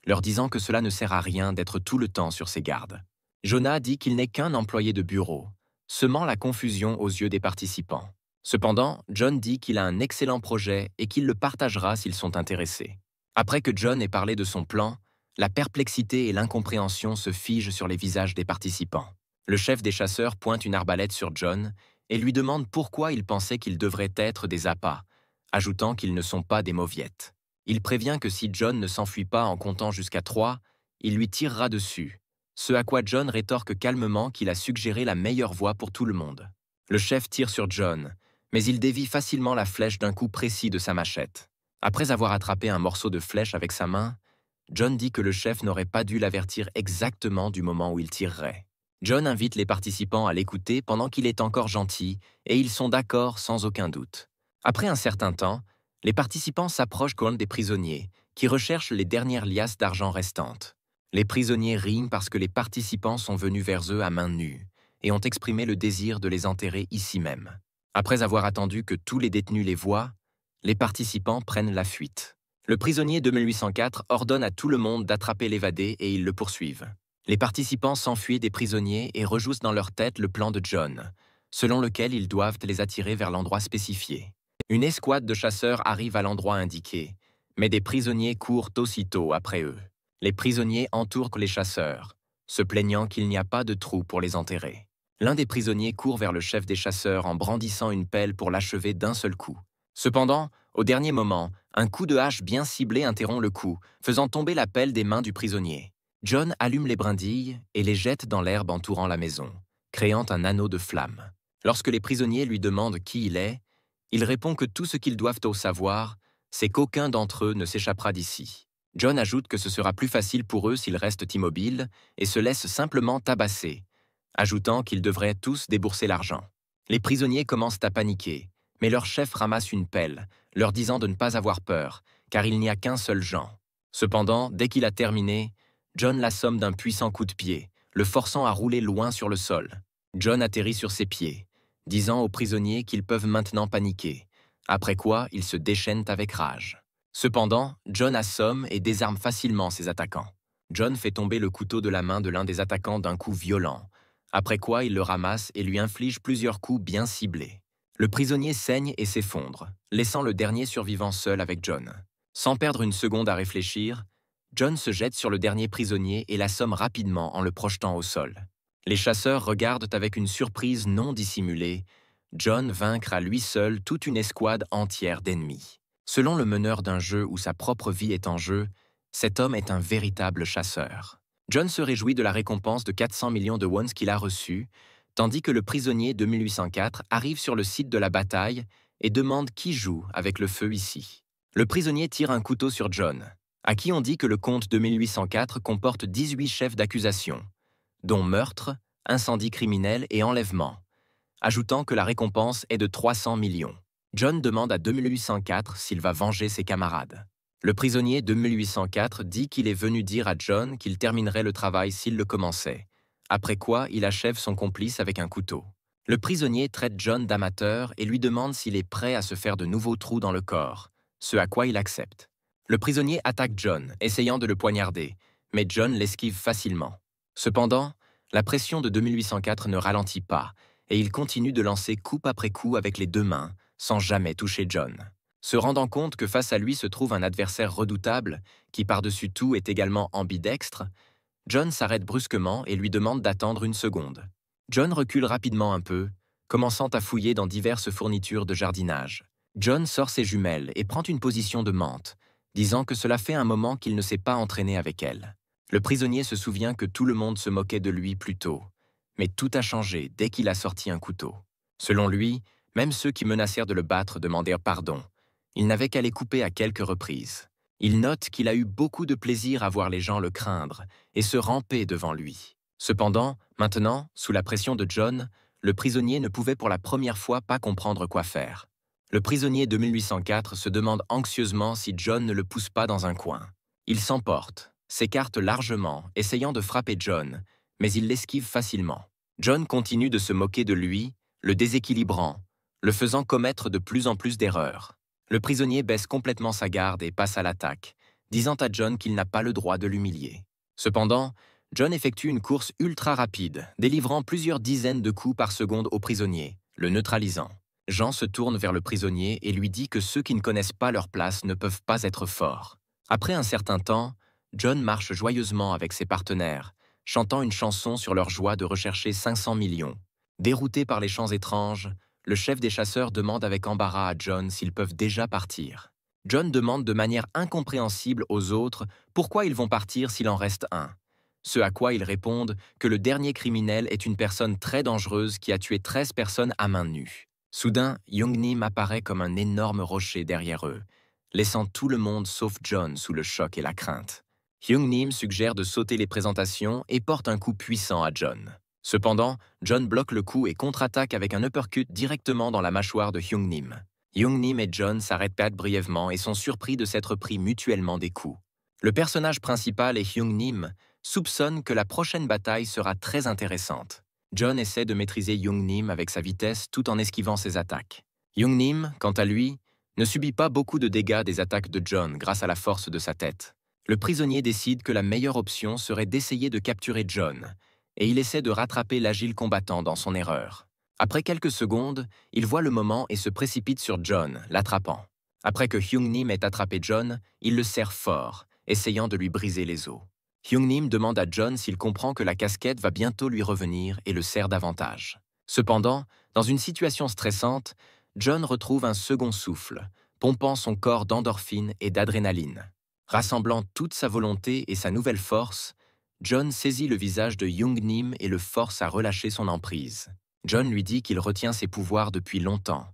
[SPEAKER 1] leur disant que cela ne sert à rien d'être tout le temps sur ses gardes. Jonah dit qu'il n'est qu'un employé de bureau, semant la confusion aux yeux des participants. Cependant, John dit qu'il a un excellent projet et qu'il le partagera s'ils sont intéressés. Après que John ait parlé de son plan, la perplexité et l'incompréhension se figent sur les visages des participants. Le chef des chasseurs pointe une arbalète sur John et lui demande pourquoi il pensait qu'ils devraient être des appâts, ajoutant qu'ils ne sont pas des mauviettes. Il prévient que si John ne s'enfuit pas en comptant jusqu'à 3, il lui tirera dessus, ce à quoi John rétorque calmement qu'il a suggéré la meilleure voie pour tout le monde. Le chef tire sur John, mais il dévie facilement la flèche d'un coup précis de sa machette. Après avoir attrapé un morceau de flèche avec sa main, John dit que le chef n'aurait pas dû l'avertir exactement du moment où il tirerait. John invite les participants à l'écouter pendant qu'il est encore gentil, et ils sont d'accord sans aucun doute. Après un certain temps, les participants s'approchent des prisonniers, qui recherchent les dernières liasses d'argent restantes. Les prisonniers rient parce que les participants sont venus vers eux à main nue, et ont exprimé le désir de les enterrer ici même. Après avoir attendu que tous les détenus les voient, les participants prennent la fuite. Le prisonnier 2804 ordonne à tout le monde d'attraper l'évadé et ils le poursuivent. Les participants s'enfuient des prisonniers et rejouent dans leur tête le plan de John, selon lequel ils doivent les attirer vers l'endroit spécifié. Une escouade de chasseurs arrive à l'endroit indiqué, mais des prisonniers courent aussitôt après eux. Les prisonniers entourent les chasseurs, se plaignant qu'il n'y a pas de trou pour les enterrer. L'un des prisonniers court vers le chef des chasseurs en brandissant une pelle pour l'achever d'un seul coup. Cependant, au dernier moment, un coup de hache bien ciblé interrompt le coup, faisant tomber la pelle des mains du prisonnier. John allume les brindilles et les jette dans l'herbe entourant la maison, créant un anneau de flamme. Lorsque les prisonniers lui demandent qui il est, il répond que tout ce qu'ils doivent au savoir, c'est qu'aucun d'entre eux ne s'échappera d'ici. John ajoute que ce sera plus facile pour eux s'ils restent immobiles et se laissent simplement tabasser, ajoutant qu'ils devraient tous débourser l'argent. Les prisonniers commencent à paniquer, mais leur chef ramasse une pelle, leur disant de ne pas avoir peur, car il n'y a qu'un seul Jean. Cependant, dès qu'il a terminé, John l'assomme d'un puissant coup de pied, le forçant à rouler loin sur le sol. John atterrit sur ses pieds, disant aux prisonniers qu'ils peuvent maintenant paniquer, après quoi ils se déchaînent avec rage. Cependant, John assomme et désarme facilement ses attaquants. John fait tomber le couteau de la main de l'un des attaquants d'un coup violent, après quoi il le ramasse et lui inflige plusieurs coups bien ciblés. Le prisonnier saigne et s'effondre, laissant le dernier survivant seul avec John. Sans perdre une seconde à réfléchir, John se jette sur le dernier prisonnier et l'assomme rapidement en le projetant au sol. Les chasseurs regardent avec une surprise non dissimulée John vaincre à lui seul toute une escouade entière d'ennemis. Selon le meneur d'un jeu où sa propre vie est en jeu, cet homme est un véritable chasseur. John se réjouit de la récompense de 400 millions de wons qu'il a reçue, tandis que le prisonnier 2804 arrive sur le site de la bataille et demande qui joue avec le feu ici. Le prisonnier tire un couteau sur John, à qui on dit que le compte 2804 comporte 18 chefs d'accusation, dont meurtre, incendie criminel et enlèvement, ajoutant que la récompense est de 300 millions. John demande à 2804 s'il va venger ses camarades. Le prisonnier 2804 dit qu'il est venu dire à John qu'il terminerait le travail s'il le commençait, après quoi il achève son complice avec un couteau. Le prisonnier traite John d'amateur et lui demande s'il est prêt à se faire de nouveaux trous dans le corps, ce à quoi il accepte. Le prisonnier attaque John, essayant de le poignarder, mais John l'esquive facilement. Cependant, la pression de 2804 ne ralentit pas, et il continue de lancer coup après coup avec les deux mains, sans jamais toucher John. Se rendant compte que face à lui se trouve un adversaire redoutable, qui par-dessus tout est également ambidextre, John s'arrête brusquement et lui demande d'attendre une seconde. John recule rapidement un peu, commençant à fouiller dans diverses fournitures de jardinage. John sort ses jumelles et prend une position de menthe, disant que cela fait un moment qu'il ne s'est pas entraîné avec elle. Le prisonnier se souvient que tout le monde se moquait de lui plus tôt, mais tout a changé dès qu'il a sorti un couteau. Selon lui, même ceux qui menacèrent de le battre demandèrent pardon. Il n'avait qu'à les couper à quelques reprises. Il note qu'il a eu beaucoup de plaisir à voir les gens le craindre et se ramper devant lui. Cependant, maintenant, sous la pression de John, le prisonnier ne pouvait pour la première fois pas comprendre quoi faire. Le prisonnier 2804 se demande anxieusement si John ne le pousse pas dans un coin. Il s'emporte, s'écarte largement, essayant de frapper John, mais il l'esquive facilement. John continue de se moquer de lui, le déséquilibrant, le faisant commettre de plus en plus d'erreurs. Le prisonnier baisse complètement sa garde et passe à l'attaque, disant à John qu'il n'a pas le droit de l'humilier. Cependant, John effectue une course ultra rapide, délivrant plusieurs dizaines de coups par seconde au prisonnier, le neutralisant. Jean se tourne vers le prisonnier et lui dit que ceux qui ne connaissent pas leur place ne peuvent pas être forts. Après un certain temps, John marche joyeusement avec ses partenaires, chantant une chanson sur leur joie de rechercher 500 millions. Dérouté par les chants étranges, le chef des chasseurs demande avec embarras à John s'ils peuvent déjà partir. John demande de manière incompréhensible aux autres pourquoi ils vont partir s'il en reste un. Ce à quoi ils répondent que le dernier criminel est une personne très dangereuse qui a tué 13 personnes à main nue. Soudain, Young-Nim apparaît comme un énorme rocher derrière eux, laissant tout le monde sauf John sous le choc et la crainte. Young-Nim suggère de sauter les présentations et porte un coup puissant à John. Cependant, John bloque le coup et contre-attaque avec un uppercut directement dans la mâchoire de Young-Nim. Young-Nim et John s'arrêtent brièvement et sont surpris de s'être pris mutuellement des coups. Le personnage principal et Young-Nim soupçonnent que la prochaine bataille sera très intéressante. John essaie de maîtriser Young-Nim avec sa vitesse tout en esquivant ses attaques. Young-Nim, quant à lui, ne subit pas beaucoup de dégâts des attaques de John grâce à la force de sa tête. Le prisonnier décide que la meilleure option serait d'essayer de capturer John, et il essaie de rattraper l'agile combattant dans son erreur. Après quelques secondes, il voit le moment et se précipite sur John, l'attrapant. Après que Young-Nim ait attrapé John, il le serre fort, essayant de lui briser les os. Young-Nim demande à John s'il comprend que la casquette va bientôt lui revenir et le serre davantage. Cependant, dans une situation stressante, John retrouve un second souffle, pompant son corps d'endorphine et d'adrénaline. Rassemblant toute sa volonté et sa nouvelle force, John saisit le visage de Young-Nim et le force à relâcher son emprise. John lui dit qu'il retient ses pouvoirs depuis longtemps,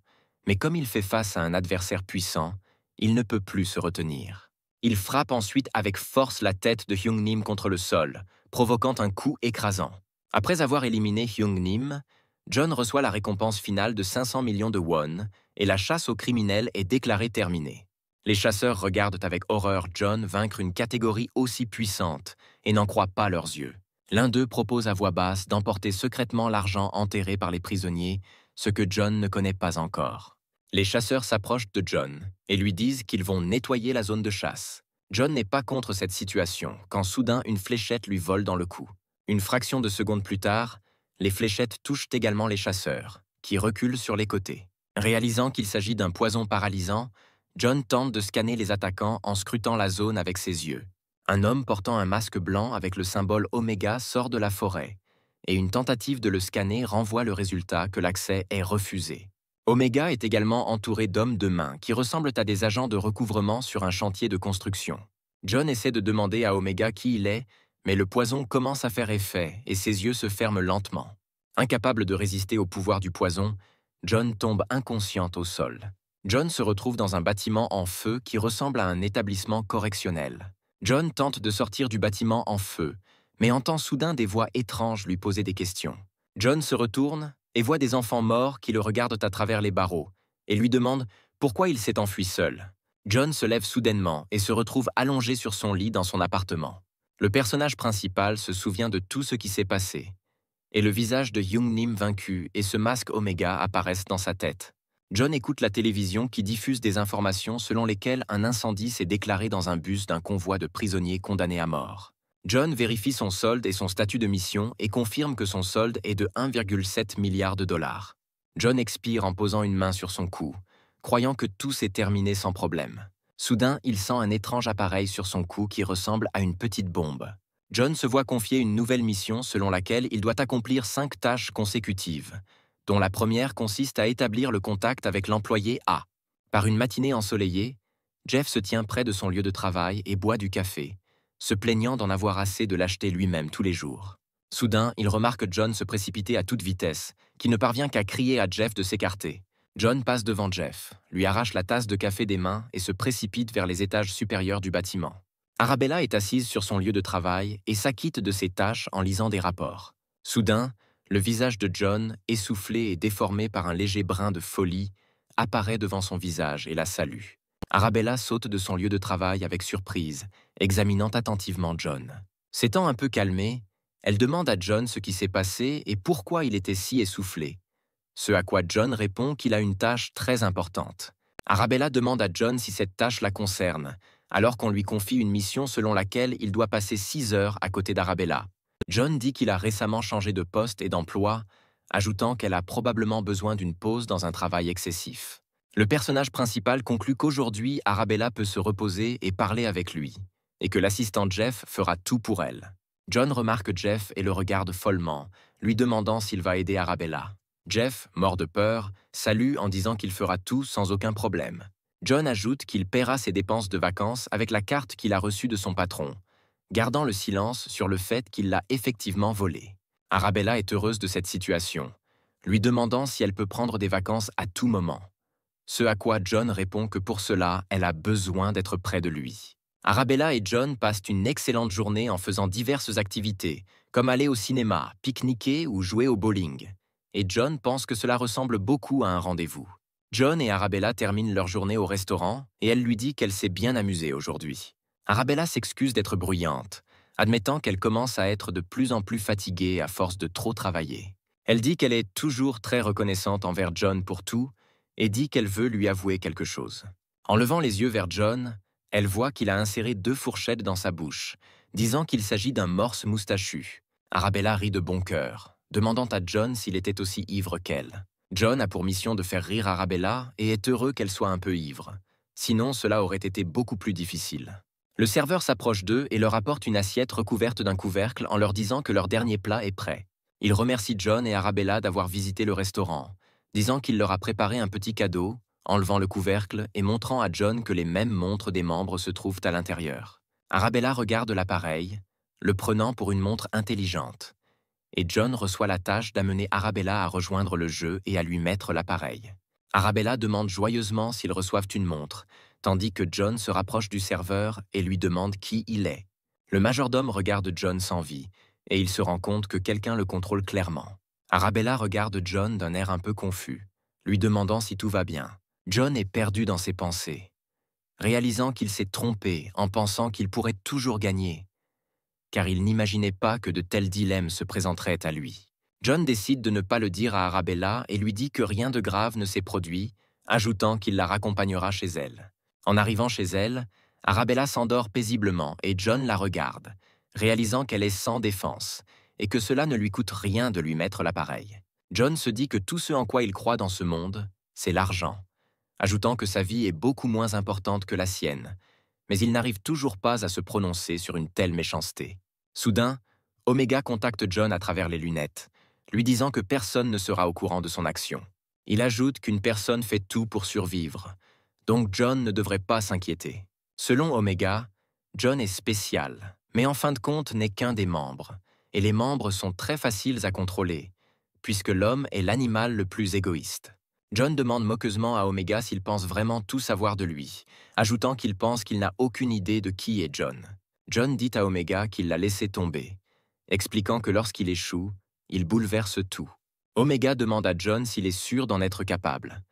[SPEAKER 1] mais comme il fait face à un adversaire puissant, il ne peut plus se retenir. Il frappe ensuite avec force la tête de Young-Nim contre le sol, provoquant un coup écrasant. Après avoir éliminé Young-Nim, John reçoit la récompense finale de 500 millions de won et la chasse aux criminels est déclarée terminée. Les chasseurs regardent avec horreur John vaincre une catégorie aussi puissante et n'en croient pas leurs yeux. L'un d'eux propose à voix basse d'emporter secrètement l'argent enterré par les prisonniers, ce que John ne connaît pas encore. Les chasseurs s'approchent de John et lui disent qu'ils vont nettoyer la zone de chasse. John n'est pas contre cette situation quand soudain une fléchette lui vole dans le cou. Une fraction de seconde plus tard, les fléchettes touchent également les chasseurs, qui reculent sur les côtés. Réalisant qu'il s'agit d'un poison paralysant, John tente de scanner les attaquants en scrutant la zone avec ses yeux. Un homme portant un masque blanc avec le symbole Oméga sort de la forêt, et une tentative de le scanner renvoie le résultat que l'accès est refusé. Oméga est également entouré d'hommes de main qui ressemblent à des agents de recouvrement sur un chantier de construction. John essaie de demander à Oméga qui il est, mais le poison commence à faire effet et ses yeux se ferment lentement. Incapable de résister au pouvoir du poison, John tombe inconscient au sol. John se retrouve dans un bâtiment en feu qui ressemble à un établissement correctionnel. John tente de sortir du bâtiment en feu, mais entend soudain des voix étranges lui poser des questions. John se retourne et voit des enfants morts qui le regardent à travers les barreaux et lui demandent pourquoi il s'est enfui seul. John se lève soudainement et se retrouve allongé sur son lit dans son appartement. Le personnage principal se souvient de tout ce qui s'est passé, et le visage de Young-Nim vaincu et ce masque Oméga apparaissent dans sa tête. John écoute la télévision qui diffuse des informations selon lesquelles un incendie s'est déclaré dans un bus d'un convoi de prisonniers condamnés à mort. John vérifie son solde et son statut de mission et confirme que son solde est de 1,7 milliard de dollars. John expire en posant une main sur son cou, croyant que tout s'est terminé sans problème. Soudain, il sent un étrange appareil sur son cou qui ressemble à une petite bombe. John se voit confier une nouvelle mission selon laquelle il doit accomplir 5 tâches consécutives, dont la première consiste à établir le contact avec l'employé A. Par une matinée ensoleillée, Jeff se tient près de son lieu de travail et boit du café, se plaignant d'en avoir assez de l'acheter lui-même tous les jours. Soudain, il remarque John se précipiter à toute vitesse, qui ne parvient qu'à crier à Jeff de s'écarter. John passe devant Jeff, lui arrache la tasse de café des mains et se précipite vers les étages supérieurs du bâtiment. Arabella est assise sur son lieu de travail et s'acquitte de ses tâches en lisant des rapports. Soudain, le visage de John, essoufflé et déformé par un léger brin de folie, apparaît devant son visage et la salue. Arabella saute de son lieu de travail avec surprise, examinant attentivement John. S'étant un peu calmée, elle demande à John ce qui s'est passé et pourquoi il était si essoufflé. Ce à quoi John répond qu'il a une tâche très importante. Arabella demande à John si cette tâche la concerne, alors qu'on lui confie une mission selon laquelle il doit passer 6 heures à côté d'Arabella. John dit qu'il a récemment changé de poste et d'emploi, ajoutant qu'elle a probablement besoin d'une pause dans un travail excessif. Le personnage principal conclut qu'aujourd'hui, Arabella peut se reposer et parler avec lui, et que l'assistant Jeff fera tout pour elle. John remarque Jeff et le regarde follement, lui demandant s'il va aider Arabella. Jeff, mort de peur, salue en disant qu'il fera tout sans aucun problème. John ajoute qu'il paiera ses dépenses de vacances avec la carte qu'il a reçue de son patron, gardant le silence sur le fait qu'il l'a effectivement volée. Arabella est heureuse de cette situation, lui demandant si elle peut prendre des vacances à tout moment. Ce à quoi John répond que pour cela, elle a besoin d'être près de lui. Arabella et John passent une excellente journée en faisant diverses activités, comme aller au cinéma, pique-niquer ou jouer au bowling. Et John pense que cela ressemble beaucoup à un rendez-vous. John et Arabella terminent leur journée au restaurant et elle lui dit qu'elle s'est bien amusée aujourd'hui. Arabella s'excuse d'être bruyante, admettant qu'elle commence à être de plus en plus fatiguée à force de trop travailler. Elle dit qu'elle est toujours très reconnaissante envers John pour tout et dit qu'elle veut lui avouer quelque chose. En levant les yeux vers John, elle voit qu'il a inséré 2 fourchettes dans sa bouche, disant qu'il s'agit d'un morse moustachu. Arabella rit de bon cœur, demandant à John s'il était aussi ivre qu'elle. John a pour mission de faire rire Arabella et est heureux qu'elle soit un peu ivre. Sinon, cela aurait été beaucoup plus difficile. Le serveur s'approche d'eux et leur apporte une assiette recouverte d'un couvercle en leur disant que leur dernier plat est prêt. Il remercie John et Arabella d'avoir visité le restaurant, disant qu'il leur a préparé un petit cadeau, enlevant le couvercle et montrant à John que les mêmes montres des membres se trouvent à l'intérieur. Arabella regarde l'appareil, le prenant pour une montre intelligente. Et John reçoit la tâche d'amener Arabella à rejoindre le jeu et à lui mettre l'appareil. Arabella demande joyeusement s'ils reçoivent une montre, tandis que John se rapproche du serveur et lui demande qui il est. Le majordome regarde John sans vie, et il se rend compte que quelqu'un le contrôle clairement. Arabella regarde John d'un air un peu confus, lui demandant si tout va bien. John est perdu dans ses pensées, réalisant qu'il s'est trompé en pensant qu'il pourrait toujours gagner, car il n'imaginait pas que de tels dilemmes se présenteraient à lui. John décide de ne pas le dire à Arabella et lui dit que rien de grave ne s'est produit, ajoutant qu'il la raccompagnera chez elle. En arrivant chez elle, Arabella s'endort paisiblement et John la regarde, réalisant qu'elle est sans défense et que cela ne lui coûte rien de lui mettre l'appareil. John se dit que tout ce en quoi il croit dans ce monde, c'est l'argent, ajoutant que sa vie est beaucoup moins importante que la sienne, mais il n'arrive toujours pas à se prononcer sur une telle méchanceté. Soudain, Omega contacte John à travers les lunettes, lui disant que personne ne sera au courant de son action. Il ajoute qu'une personne fait tout pour survivre, donc John ne devrait pas s'inquiéter. Selon Omega, John est spécial, mais en fin de compte n'est qu'un des membres, et les membres sont très faciles à contrôler, puisque l'homme est l'animal le plus égoïste. John demande moqueusement à Omega s'il pense vraiment tout savoir de lui, ajoutant qu'il pense qu'il n'a aucune idée de qui est John. John dit à Omega qu'il l'a laissé tomber, expliquant que lorsqu'il échoue, il bouleverse tout. Omega demande à John s'il est sûr d'en être capable,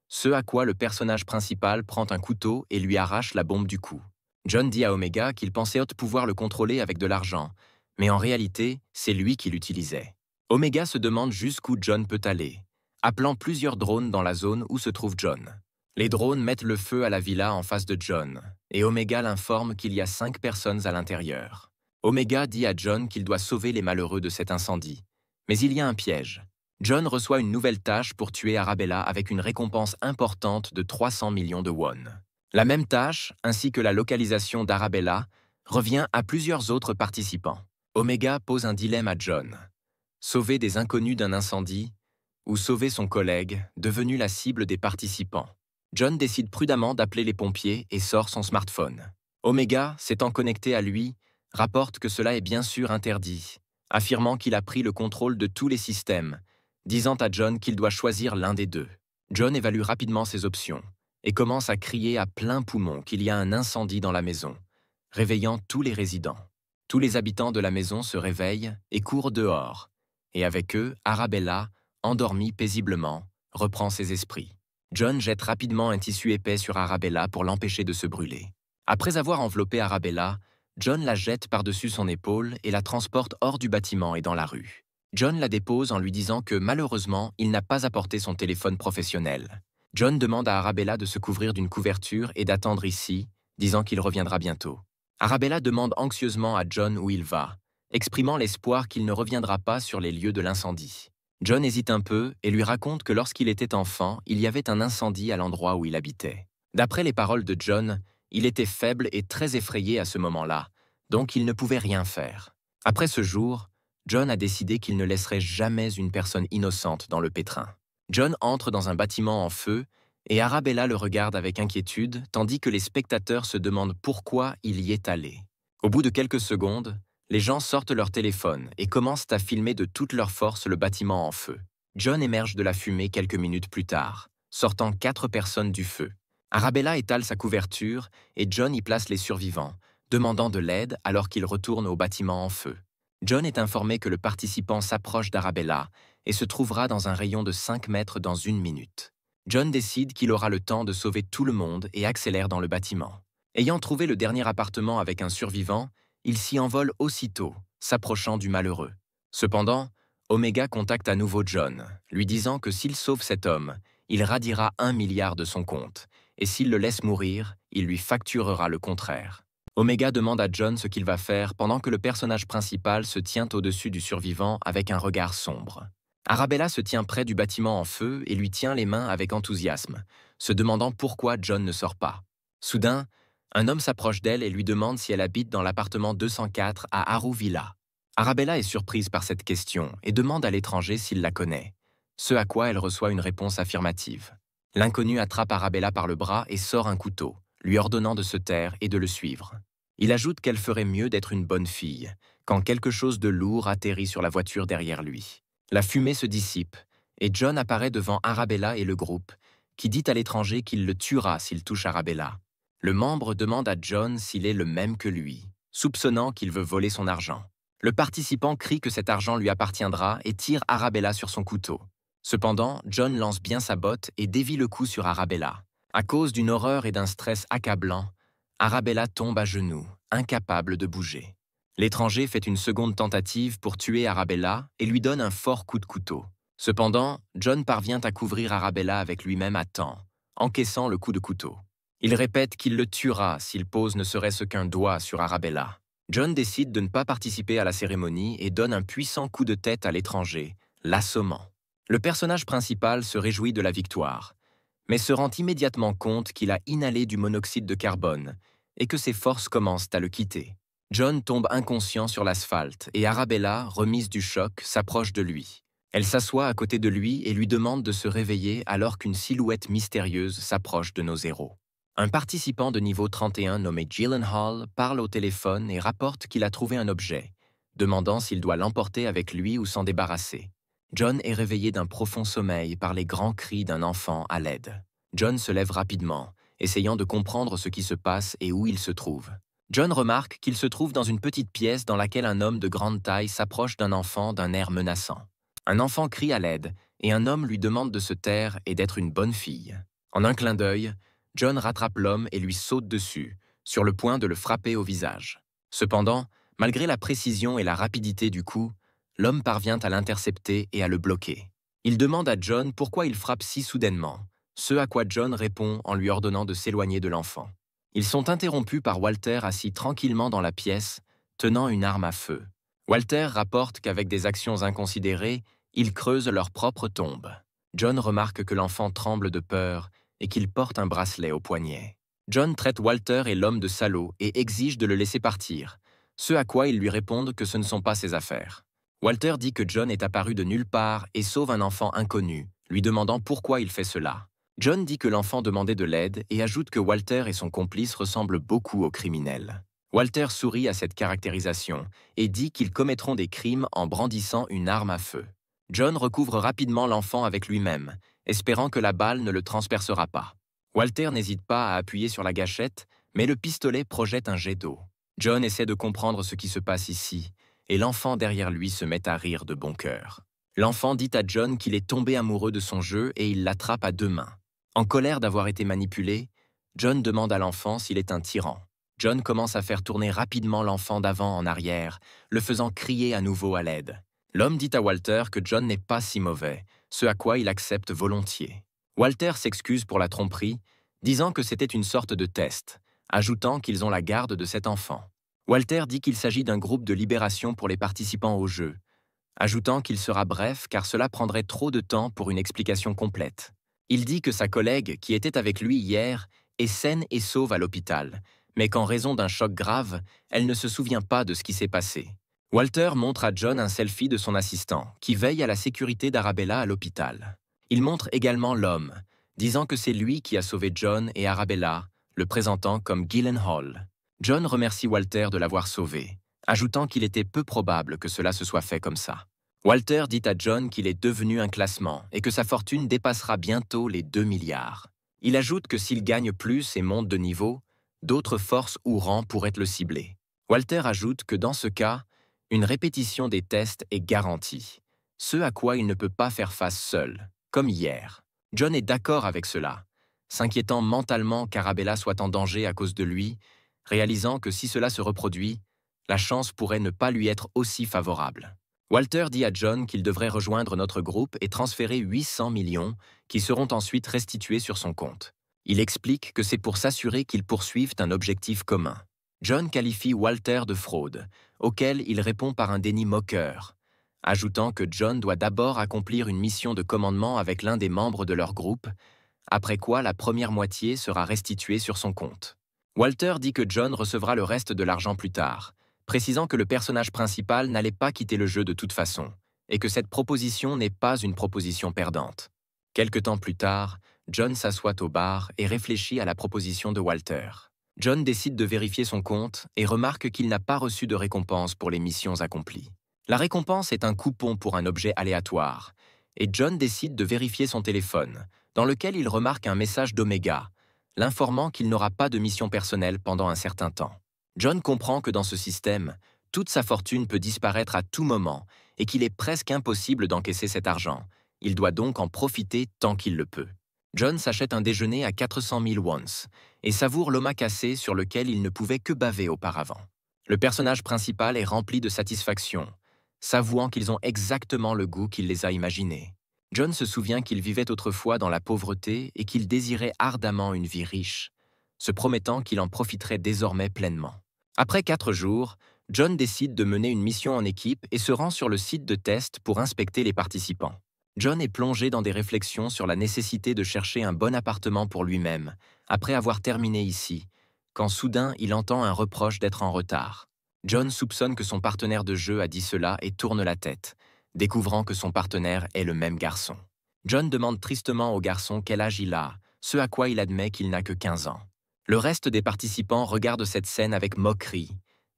[SPEAKER 1] ce à quoi le personnage principal prend un couteau et lui arrache la bombe du cou. John dit à Omega qu'il pensait pouvoir le contrôler avec de l'argent, mais en réalité, c'est lui qui l'utilisait. Omega se demande jusqu'où John peut aller, appelant plusieurs drones dans la zone où se trouve John. Les drones mettent le feu à la villa en face de John, et Omega l'informe qu'il y a 5 personnes à l'intérieur. Omega dit à John qu'il doit sauver les malheureux de cet incendie, mais il y a un piège. John reçoit une nouvelle tâche pour tuer Arabella avec une récompense importante de 300 millions de won. La même tâche, ainsi que la localisation d'Arabella, revient à plusieurs autres participants. Omega pose un dilemme à John. Sauver des inconnus d'un incendie ou sauver son collègue, devenu la cible des participants. John décide prudemment d'appeler les pompiers et sort son smartphone. Omega, s'étant connecté à lui, rapporte que cela est bien sûr interdit, affirmant qu'il a pris le contrôle de tous les systèmes, disant à John qu'il doit choisir l'un des deux. John évalue rapidement ses options et commence à crier à plein poumon qu'il y a un incendie dans la maison, réveillant tous les résidents. Tous les habitants de la maison se réveillent et courent dehors, et avec eux, Arabella, endormie paisiblement, reprend ses esprits. John jette rapidement un tissu épais sur Arabella pour l'empêcher de se brûler. Après avoir enveloppé Arabella, John la jette par-dessus son épaule et la transporte hors du bâtiment et dans la rue. John la dépose en lui disant que malheureusement, il n'a pas apporté son téléphone professionnel. John demande à Arabella de se couvrir d'une couverture et d'attendre ici, disant qu'il reviendra bientôt. Arabella demande anxieusement à John où il va, exprimant l'espoir qu'il ne reviendra pas sur les lieux de l'incendie. John hésite un peu et lui raconte que lorsqu'il était enfant, il y avait un incendie à l'endroit où il habitait. D'après les paroles de John, il était faible et très effrayé à ce moment-là, donc il ne pouvait rien faire. Après ce jour, John a décidé qu'il ne laisserait jamais une personne innocente dans le pétrin. John entre dans un bâtiment en feu et Arabella le regarde avec inquiétude tandis que les spectateurs se demandent pourquoi il y est allé. Au bout de quelques secondes, les gens sortent leur téléphone et commencent à filmer de toute leur force le bâtiment en feu. John émerge de la fumée quelques minutes plus tard, sortant 4 personnes du feu. Arabella étale sa couverture et John y place les survivants, demandant de l'aide alors qu'il retourne au bâtiment en feu. John est informé que le participant s'approche d'Arabella et se trouvera dans un rayon de 5 mètres dans 1 minute. John décide qu'il aura le temps de sauver tout le monde et accélère dans le bâtiment. Ayant trouvé le dernier appartement avec un survivant, il s'y envole aussitôt, s'approchant du malheureux. Cependant, Omega contacte à nouveau John, lui disant que s'il sauve cet homme, il radiera 1 milliard de son compte, et s'il le laisse mourir, il lui facturera le contraire. Omega demande à John ce qu'il va faire pendant que le personnage principal se tient au-dessus du survivant avec un regard sombre. Arabella se tient près du bâtiment en feu et lui tient les mains avec enthousiasme, se demandant pourquoi John ne sort pas. Soudain, un homme s'approche d'elle et lui demande si elle habite dans l'appartement 204 à Haru Villa. Arabella est surprise par cette question et demande à l'étranger s'il la connaît, ce à quoi elle reçoit une réponse affirmative. L'inconnu attrape Arabella par le bras et sort un couteau, lui ordonnant de se taire et de le suivre. Il ajoute qu'elle ferait mieux d'être une bonne fille, quand quelque chose de lourd atterrit sur la voiture derrière lui. La fumée se dissipe, et John apparaît devant Arabella et le groupe, qui dit à l'étranger qu'il le tuera s'il touche Arabella. Le membre demande à John s'il est le même que lui, soupçonnant qu'il veut voler son argent. Le participant crie que cet argent lui appartiendra et tire Arabella sur son couteau. Cependant, John lance bien sa botte et dévie le coup sur Arabella. À cause d'une horreur et d'un stress accablant, Arabella tombe à genoux, incapable de bouger. L'étranger fait une seconde tentative pour tuer Arabella et lui donne un fort coup de couteau. Cependant, John parvient à couvrir Arabella avec lui-même à temps, encaissant le coup de couteau. Il répète qu'il le tuera s'il pose ne serait-ce qu'un doigt sur Arabella. John décide de ne pas participer à la cérémonie et donne un puissant coup de tête à l'étranger, l'assommant. Le personnage principal se réjouit de la victoire, mais se rend immédiatement compte qu'il a inhalé du monoxyde de carbone et que ses forces commencent à le quitter. John tombe inconscient sur l'asphalte et Arabella, remise du choc, s'approche de lui. Elle s'assoit à côté de lui et lui demande de se réveiller alors qu'une silhouette mystérieuse s'approche de nos héros. Un participant de niveau 31 nommé Gyllenhaal parle au téléphone et rapporte qu'il a trouvé un objet, demandant s'il doit l'emporter avec lui ou s'en débarrasser. John est réveillé d'un profond sommeil par les grands cris d'un enfant à l'aide. John se lève rapidement, essayant de comprendre ce qui se passe et où il se trouve. John remarque qu'il se trouve dans une petite pièce dans laquelle un homme de grande taille s'approche d'un enfant d'un air menaçant. Un enfant crie à l'aide et un homme lui demande de se taire et d'être une bonne fille. En un clin d'œil, John rattrape l'homme et lui saute dessus, sur le point de le frapper au visage. Cependant, malgré la précision et la rapidité du coup, l'homme parvient à l'intercepter et à le bloquer. Il demande à John pourquoi il frappe si soudainement, ce à quoi John répond en lui ordonnant de s'éloigner de l'enfant. Ils sont interrompus par Walter assis tranquillement dans la pièce, tenant une arme à feu. Walter rapporte qu'avec des actions inconsidérées, ils creusent leur propre tombe. John remarque que l'enfant tremble de peur et qu'il porte un bracelet au poignet. John traite Walter et l'homme de salaud et exige de le laisser partir, ce à quoi ils lui répondent que ce ne sont pas ses affaires. Walter dit que John est apparu de nulle part et sauve un enfant inconnu, lui demandant pourquoi il fait cela. John dit que l'enfant demandait de l'aide et ajoute que Walter et son complice ressemblent beaucoup aux criminels. Walter sourit à cette caractérisation et dit qu'ils commettront des crimes en brandissant une arme à feu. John recouvre rapidement l'enfant avec lui-même, espérant que la balle ne le transpercera pas. Walter n'hésite pas à appuyer sur la gâchette, mais le pistolet projette un jet d'eau. John essaie de comprendre ce qui se passe ici, et l'enfant derrière lui se met à rire de bon cœur. L'enfant dit à John qu'il est tombé amoureux de son jeu et il l'attrape à 2 mains. En colère d'avoir été manipulé, John demande à l'enfant s'il est un tyran. John commence à faire tourner rapidement l'enfant d'avant en arrière, le faisant crier à nouveau à l'aide. L'homme dit à Walter que John n'est pas si mauvais, ce à quoi il accepte volontiers. Walter s'excuse pour la tromperie, disant que c'était une sorte de test, ajoutant qu'ils ont la garde de cet enfant. Walter dit qu'il s'agit d'un groupe de libération pour les participants au jeu, ajoutant qu'il sera bref car cela prendrait trop de temps pour une explication complète. Il dit que sa collègue, qui était avec lui hier, est saine et sauve à l'hôpital, mais qu'en raison d'un choc grave, elle ne se souvient pas de ce qui s'est passé. Walter montre à John un selfie de son assistant, qui veille à la sécurité d'Arabella à l'hôpital. Il montre également l'homme, disant que c'est lui qui a sauvé John et Arabella, le présentant comme Gyllenhaal. John remercie Walter de l'avoir sauvé, ajoutant qu'il était peu probable que cela se soit fait comme ça. Walter dit à John qu'il est devenu un classement et que sa fortune dépassera bientôt les 2 milliards. Il ajoute que s'il gagne plus et monte de niveau, d'autres forces ou rangs pourraient le cibler. Walter ajoute que dans ce cas, une répétition des tests est garantie, ce à quoi il ne peut pas faire face seul, comme hier. John est d'accord avec cela, s'inquiétant mentalement qu'Arabella soit en danger à cause de lui, réalisant que si cela se reproduit, la chance pourrait ne pas lui être aussi favorable. Walter dit à John qu'il devrait rejoindre notre groupe et transférer 800 millions qui seront ensuite restitués sur son compte. Il explique que c'est pour s'assurer qu'ils poursuivent un objectif commun. John qualifie Walter de fraude, auquel il répond par un déni moqueur, ajoutant que John doit d'abord accomplir une mission de commandement avec l'un des membres de leur groupe, après quoi la première moitié sera restituée sur son compte. Walter dit que John recevra le reste de l'argent plus tard, précisant que le personnage principal n'allait pas quitter le jeu de toute façon, et que cette proposition n'est pas une proposition perdante. Quelque temps plus tard, John s'assoit au bar et réfléchit à la proposition de Walter. John décide de vérifier son compte et remarque qu'il n'a pas reçu de récompense pour les missions accomplies. La récompense est un coupon pour un objet aléatoire, et John décide de vérifier son téléphone, dans lequel il remarque un message d'Omega, l'informant qu'il n'aura pas de mission personnelle pendant un certain temps. John comprend que dans ce système, toute sa fortune peut disparaître à tout moment et qu'il est presque impossible d'encaisser cet argent. Il doit donc en profiter tant qu'il le peut. John s'achète un déjeuner à 400 000 wons et savoure l'omakase sur lequel il ne pouvait que baver auparavant. Le personnage principal est rempli de satisfaction, s'avouant qu'ils ont exactement le goût qu'il les a imaginés. John se souvient qu'il vivait autrefois dans la pauvreté et qu'il désirait ardemment une vie riche, se promettant qu'il en profiterait désormais pleinement. Après 4 jours, John décide de mener une mission en équipe et se rend sur le site de test pour inspecter les participants. John est plongé dans des réflexions sur la nécessité de chercher un bon appartement pour lui-même, après avoir terminé ici, quand soudain il entend un reproche d'être en retard. John soupçonne que son partenaire de jeu a dit cela et tourne la tête, découvrant que son partenaire est le même garçon. John demande tristement au garçon quel âge il a, ce à quoi il admet qu'il n'a que 15 ans. Le reste des participants regardent cette scène avec moquerie,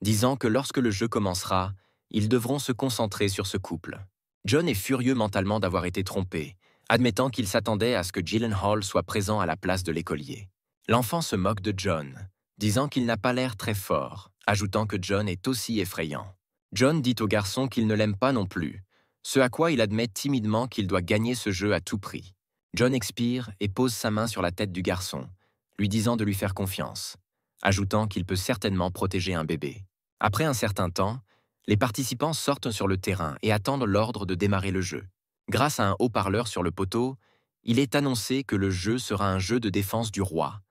[SPEAKER 1] disant que lorsque le jeu commencera, ils devront se concentrer sur ce couple. John est furieux mentalement d'avoir été trompé, admettant qu'il s'attendait à ce que Gyllenhaal soit présent à la place de l'écolier. L'enfant se moque de John, disant qu'il n'a pas l'air très fort, ajoutant que John est aussi effrayant. John dit au garçon qu'il ne l'aime pas non plus, ce à quoi il admet timidement qu'il doit gagner ce jeu à tout prix. John expire et pose sa main sur la tête du garçon, lui disant de lui faire confiance, ajoutant qu'il peut certainement protéger un bébé. Après un certain temps, les participants sortent sur le terrain et attendent l'ordre de démarrer le jeu. Grâce à un haut-parleur sur le poteau, il est annoncé que le jeu sera un jeu de défense du roi,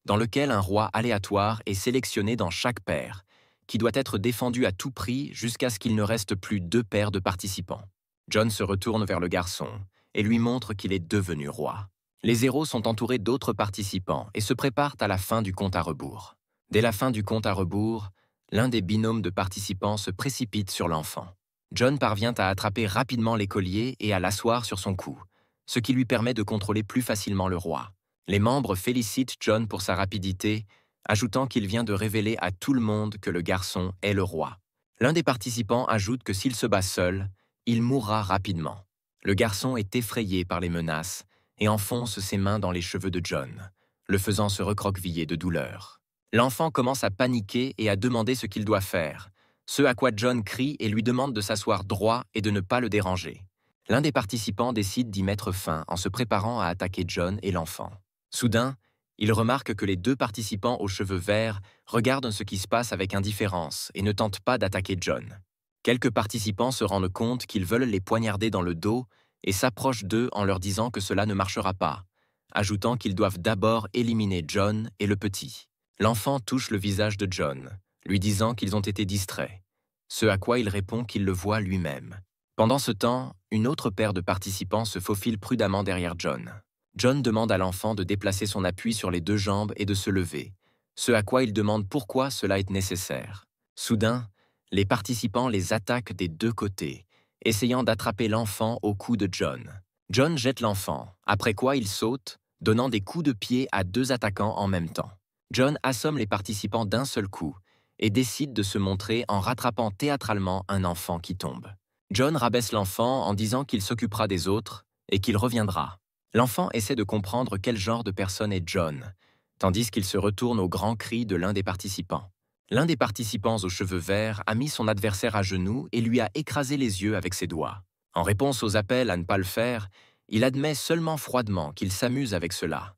[SPEAKER 1] dans lequel un roi aléatoire est sélectionné dans chaque paire, qui doit être défendu à tout prix jusqu'à ce qu'il ne reste plus 2 paires de participants. John se retourne vers le garçon et lui montre qu'il est devenu roi. Les héros sont entourés d'autres participants et se préparent à la fin du compte à rebours. Dès la fin du compte à rebours, l'un des binômes de participants se précipite sur l'enfant. John parvient à attraper rapidement l'écolier et à l'asseoir sur son cou, ce qui lui permet de contrôler plus facilement le roi. Les membres félicitent John pour sa rapidité, ajoutant qu'il vient de révéler à tout le monde que le garçon est le roi. L'un des participants ajoute que s'il se bat seul, il mourra rapidement. Le garçon est effrayé par les menaces et enfonce ses mains dans les cheveux de John, le faisant se recroqueviller de douleur. L'enfant commence à paniquer et à demander ce qu'il doit faire, ce à quoi John crie et lui demande de s'asseoir droit et de ne pas le déranger. L'un des participants décide d'y mettre fin en se préparant à attaquer John et l'enfant. Soudain, il remarque que les 2 participants aux cheveux verts regardent ce qui se passe avec indifférence et ne tentent pas d'attaquer John. Quelques participants se rendent compte qu'ils veulent les poignarder dans le dos et s'approchent d'eux en leur disant que cela ne marchera pas, ajoutant qu'ils doivent d'abord éliminer John et le petit. L'enfant touche le visage de John, lui disant qu'ils ont été distraits, ce à quoi il répond qu'il le voit lui-même. Pendant ce temps, une autre paire de participants se faufile prudemment derrière John. John demande à l'enfant de déplacer son appui sur les 2 jambes et de se lever, ce à quoi il demande pourquoi cela est nécessaire. Soudain, Les participants les attaquent des deux côtés, essayant d'attraper l'enfant au cou de John. John jette l'enfant, après quoi il saute, donnant des coups de pied à deux attaquants en même temps. John assomme les participants d'un seul coup et décide de se montrer en rattrapant théâtralement un enfant qui tombe. John rabaisse l'enfant en disant qu'il s'occupera des autres et qu'il reviendra. L'enfant essaie de comprendre quel genre de personne est John, tandis qu'il se retourne au grand cri de l'un des participants. L'un des participants aux cheveux verts a mis son adversaire à genoux et lui a écrasé les yeux avec ses doigts. En réponse aux appels à ne pas le faire, il admet seulement froidement qu'il s'amuse avec cela.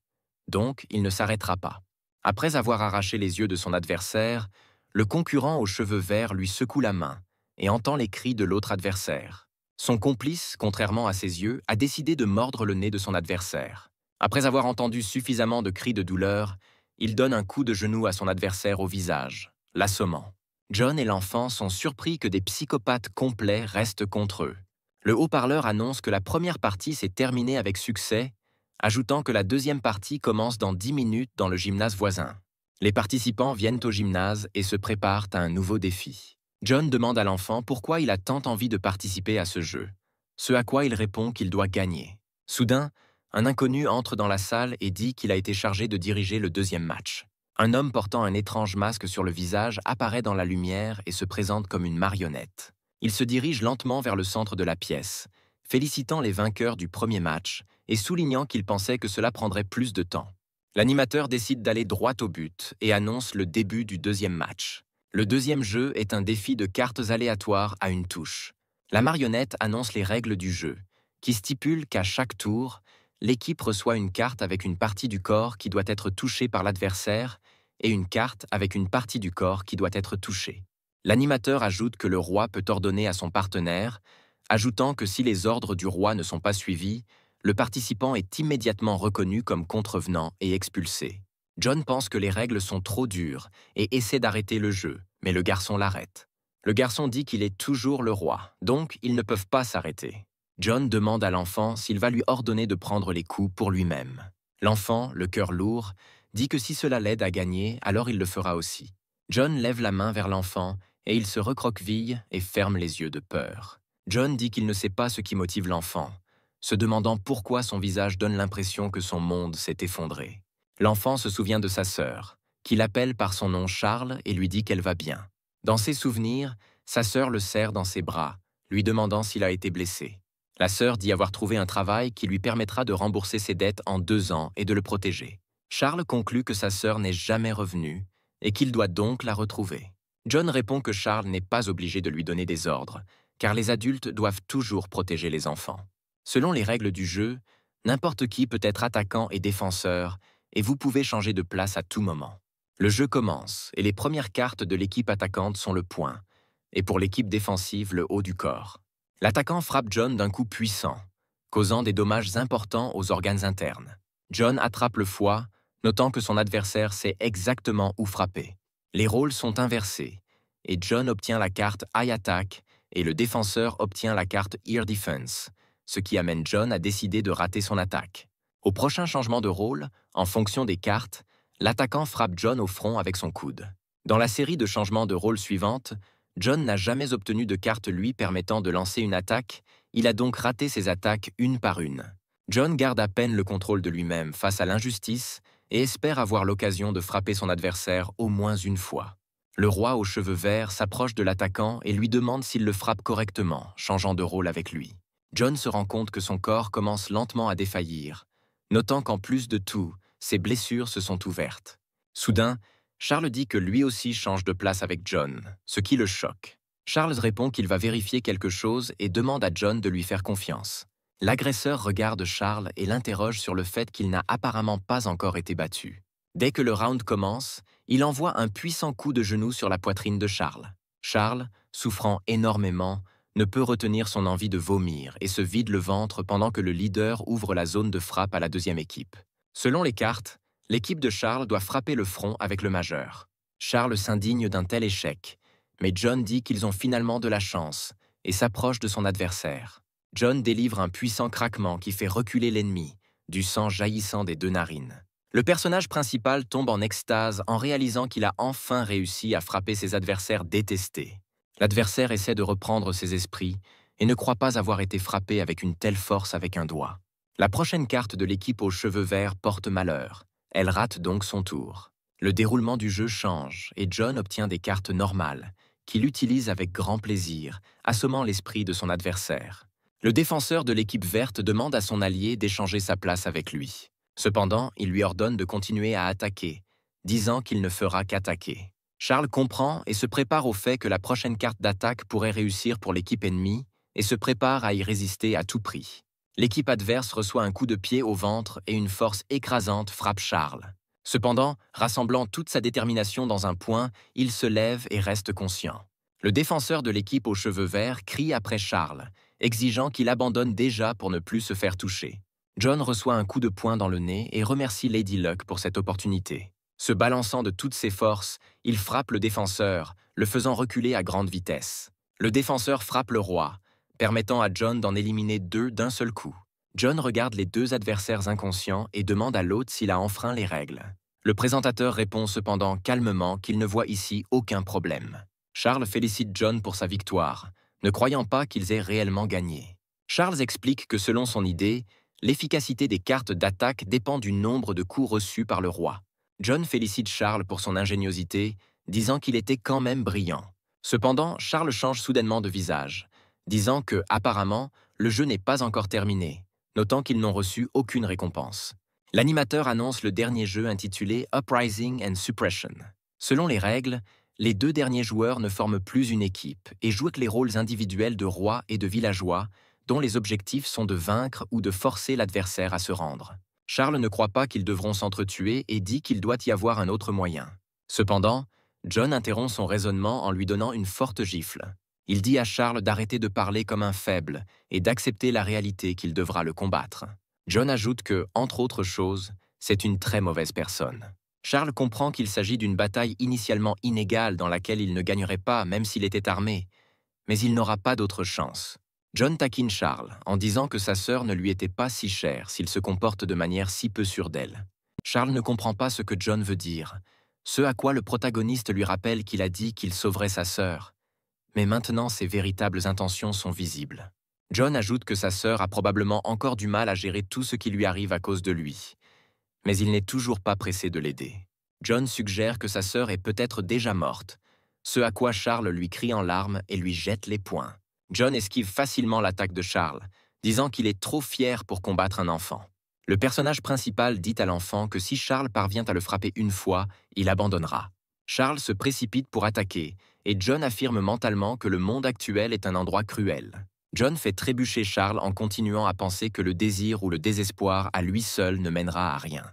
[SPEAKER 1] Donc, il ne s'arrêtera pas. Après avoir arraché les yeux de son adversaire, le concurrent aux cheveux verts lui secoue la main et entend les cris de l'autre adversaire. Son complice, contrairement à ses yeux, a décidé de mordre le nez de son adversaire. Après avoir entendu suffisamment de cris de douleur, il donne un coup de genou à son adversaire au visage, l'assommant. John et l'enfant sont surpris que des psychopathes complets restent contre eux. Le haut-parleur annonce que la première partie s'est terminée avec succès, ajoutant que la deuxième partie commence dans 10 minutes dans le gymnase voisin. Les participants viennent au gymnase et se préparent à un nouveau défi. John demande à l'enfant pourquoi il a tant envie de participer à ce jeu, ce à quoi il répond qu'il doit gagner. Soudain, un inconnu entre dans la salle et dit qu'il a été chargé de diriger le deuxième match. Un homme portant un étrange masque sur le visage apparaît dans la lumière et se présente comme une marionnette. Il se dirige lentement vers le centre de la pièce, félicitant les vainqueurs du premier match et soulignant qu'il pensait que cela prendrait plus de temps. L'animateur décide d'aller droit au but et annonce le début du deuxième match. Le deuxième jeu est un défi de cartes aléatoires à une touche. La marionnette annonce les règles du jeu, qui stipulent qu'à chaque tour, l'équipe reçoit une carte avec une partie du corps qui doit être touchée par l'adversaire et une carte avec une partie du corps qui doit être touchée. L'animateur ajoute que le roi peut ordonner à son partenaire, ajoutant que si les ordres du roi ne sont pas suivis, le participant est immédiatement reconnu comme contrevenant et expulsé. John pense que les règles sont trop dures et essaie d'arrêter le jeu, mais le garçon l'arrête. Le garçon dit qu'il est toujours le roi, donc ils ne peuvent pas s'arrêter. John demande à l'enfant s'il va lui ordonner de prendre les coups pour lui-même. L'enfant, le cœur lourd, dit que si cela l'aide à gagner, alors il le fera aussi. John lève la main vers l'enfant et il se recroqueville et ferme les yeux de peur. John dit qu'il ne sait pas ce qui motive l'enfant, se demandant pourquoi son visage donne l'impression que son monde s'est effondré. L'enfant se souvient de sa sœur, qui l'appelle par son nom Charles et lui dit qu'elle va bien. Dans ses souvenirs, sa sœur le serre dans ses bras, lui demandant s'il a été blessé. La sœur dit avoir trouvé un travail qui lui permettra de rembourser ses dettes en 2 ans et de le protéger. Charles conclut que sa sœur n'est jamais revenue et qu'il doit donc la retrouver. John répond que Charles n'est pas obligé de lui donner des ordres, car les adultes doivent toujours protéger les enfants. Selon les règles du jeu, n'importe qui peut être attaquant et défenseur, et vous pouvez changer de place à tout moment. Le jeu commence, et les premières cartes de l'équipe attaquante sont le poing, et pour l'équipe défensive, le haut du corps. L'attaquant frappe John d'un coup puissant, causant des dommages importants aux organes internes. John attrape le foie, notant que son adversaire sait exactement où frapper. Les rôles sont inversés, et John obtient la carte Eye Attack et le défenseur obtient la carte Ear Defense, ce qui amène John à décider de rater son attaque. Au prochain changement de rôle, en fonction des cartes, l'attaquant frappe John au front avec son coude. Dans la série de changements de rôle suivante, John n'a jamais obtenu de carte lui permettant de lancer une attaque, il a donc raté ses attaques une par une. John garde à peine le contrôle de lui-même face à l'injustice et espère avoir l'occasion de frapper son adversaire au moins une fois. Le roi aux cheveux verts s'approche de l'attaquant et lui demande s'il le frappe correctement, changeant de rôle avec lui. John se rend compte que son corps commence lentement à défaillir, notant qu'en plus de tout, ses blessures se sont ouvertes. Soudain, Charles dit que lui aussi change de place avec John, ce qui le choque. Charles répond qu'il va vérifier quelque chose et demande à John de lui faire confiance. L'agresseur regarde Charles et l'interroge sur le fait qu'il n'a apparemment pas encore été battu. Dès que le round commence, il envoie un puissant coup de genou sur la poitrine de Charles. Charles, souffrant énormément, ne peut retenir son envie de vomir et se vide le ventre pendant que le leader ouvre la zone de frappe à la deuxième équipe. Selon les cartes, l'équipe de Charles doit frapper le front avec le majeur. Charles s'indigne d'un tel échec, mais John dit qu'ils ont finalement de la chance et s'approche de son adversaire. John délivre un puissant craquement qui fait reculer l'ennemi, du sang jaillissant des 2 narines. Le personnage principal tombe en extase en réalisant qu'il a enfin réussi à frapper ses adversaires détestés. L'adversaire essaie de reprendre ses esprits et ne croit pas avoir été frappé avec une telle force avec un doigt. La prochaine carte de l'équipe aux cheveux verts porte malheur. Elle rate donc son tour. Le déroulement du jeu change et John obtient des cartes normales, qu'il utilise avec grand plaisir, assommant l'esprit de son adversaire. Le défenseur de l'équipe verte demande à son allié d'échanger sa place avec lui. Cependant, il lui ordonne de continuer à attaquer, disant qu'il ne fera qu'attaquer. Charles comprend et se prépare au fait que la prochaine carte d'attaque pourrait réussir pour l'équipe ennemie et se prépare à y résister à tout prix. L'équipe adverse reçoit un coup de pied au ventre et une force écrasante frappe Charles. Cependant, rassemblant toute sa détermination dans un point, il se lève et reste conscient. Le défenseur de l'équipe aux cheveux verts crie après Charles, exigeant qu'il abandonne déjà pour ne plus se faire toucher. John reçoit un coup de poing dans le nez et remercie Lady Luck pour cette opportunité. Se balançant de toutes ses forces, il frappe le défenseur, le faisant reculer à grande vitesse. Le défenseur frappe le roi, permettant à John d'en éliminer 2 d'un seul coup. John regarde les 2 adversaires inconscients et demande à l'autre s'il a enfreint les règles. Le présentateur répond cependant calmement qu'il ne voit ici aucun problème. Charles félicite John pour sa victoire, ne croyant pas qu'ils aient réellement gagné. Charles explique que selon son idée, l'efficacité des cartes d'attaque dépend du nombre de coups reçus par le roi. John félicite Charles pour son ingéniosité, disant qu'il était quand même brillant. Cependant, Charles change soudainement de visage, disant que, apparemment, le jeu n'est pas encore terminé, notant qu'ils n'ont reçu aucune récompense. L'animateur annonce le dernier jeu intitulé Uprising and Suppression. Selon les règles, les 2 derniers joueurs ne forment plus une équipe et jouent les rôles individuels de roi et de villageois, dont les objectifs sont de vaincre ou de forcer l'adversaire à se rendre. Charles ne croit pas qu'ils devront s'entretuer et dit qu'il doit y avoir un autre moyen. Cependant, John interrompt son raisonnement en lui donnant une forte gifle. Il dit à Charles d'arrêter de parler comme un faible et d'accepter la réalité qu'il devra le combattre. John ajoute que, entre autres choses, c'est une très mauvaise personne. Charles comprend qu'il s'agit d'une bataille initialement inégale dans laquelle il ne gagnerait pas même s'il était armé, mais il n'aura pas d'autre chance. John taquine Charles en disant que sa sœur ne lui était pas si chère s'il se comporte de manière si peu sûre d'elle. Charles ne comprend pas ce que John veut dire, ce à quoi le protagoniste lui rappelle qu'il a dit qu'il sauverait sa sœur. Mais maintenant ses véritables intentions sont visibles. John ajoute que sa sœur a probablement encore du mal à gérer tout ce qui lui arrive à cause de lui. Mais il n'est toujours pas pressé de l'aider. John suggère que sa sœur est peut-être déjà morte, ce à quoi Charles lui crie en larmes et lui jette les poings. John esquive facilement l'attaque de Charles, disant qu'il est trop fier pour combattre un enfant. Le personnage principal dit à l'enfant que si Charles parvient à le frapper une fois, il abandonnera. Charles se précipite pour attaquer, et John affirme mentalement que le monde actuel est un endroit cruel. John fait trébucher Charles en continuant à penser que le désir ou le désespoir à lui seul ne mènera à rien.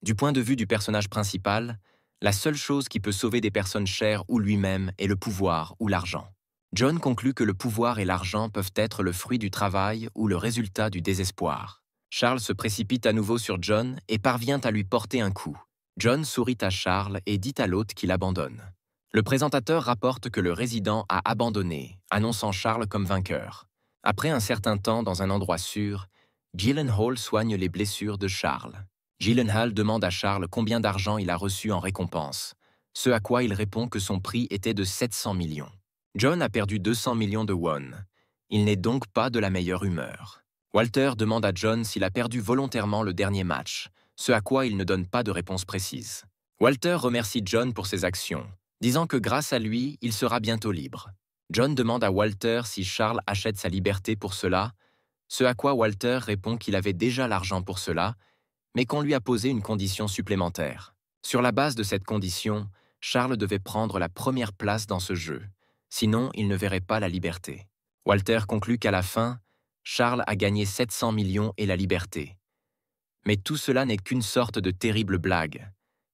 [SPEAKER 1] Du point de vue du personnage principal, la seule chose qui peut sauver des personnes chères ou lui-même est le pouvoir ou l'argent. John conclut que le pouvoir et l'argent peuvent être le fruit du travail ou le résultat du désespoir. Charles se précipite à nouveau sur John et parvient à lui porter un coup. John sourit à Charles et dit à l'hôte qu'il abandonne. Le présentateur rapporte que le résident a abandonné, annonçant Charles comme vainqueur. Après un certain temps dans un endroit sûr, Gyllenhaal soigne les blessures de Charles. Gyllenhaal demande à Charles combien d'argent il a reçu en récompense, ce à quoi il répond que son prix était de 700 millions. John a perdu 200 millions de won. Il n'est donc pas de la meilleure humeur. Walter demande à John s'il a perdu volontairement le dernier match, ce à quoi il ne donne pas de réponse précise. Walter remercie John pour ses actions, disant que grâce à lui, il sera bientôt libre. John demande à Walter si Charles achète sa liberté pour cela, ce à quoi Walter répond qu'il avait déjà l'argent pour cela, mais qu'on lui a posé une condition supplémentaire. Sur la base de cette condition, Charles devait prendre la première place dans ce jeu. Sinon, il ne verrait pas la liberté. Walter conclut qu'à la fin, Charles a gagné 700 millions et la liberté. Mais tout cela n'est qu'une sorte de terrible blague,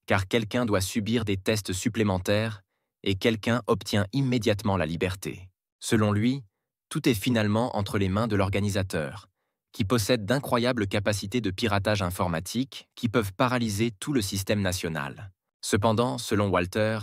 [SPEAKER 1] car quelqu'un doit subir des tests supplémentaires et quelqu'un obtient immédiatement la liberté. Selon lui, tout est finalement entre les mains de l'organisateur, qui possède d'incroyables capacités de piratage informatique qui peuvent paralyser tout le système national. Cependant, selon Walter,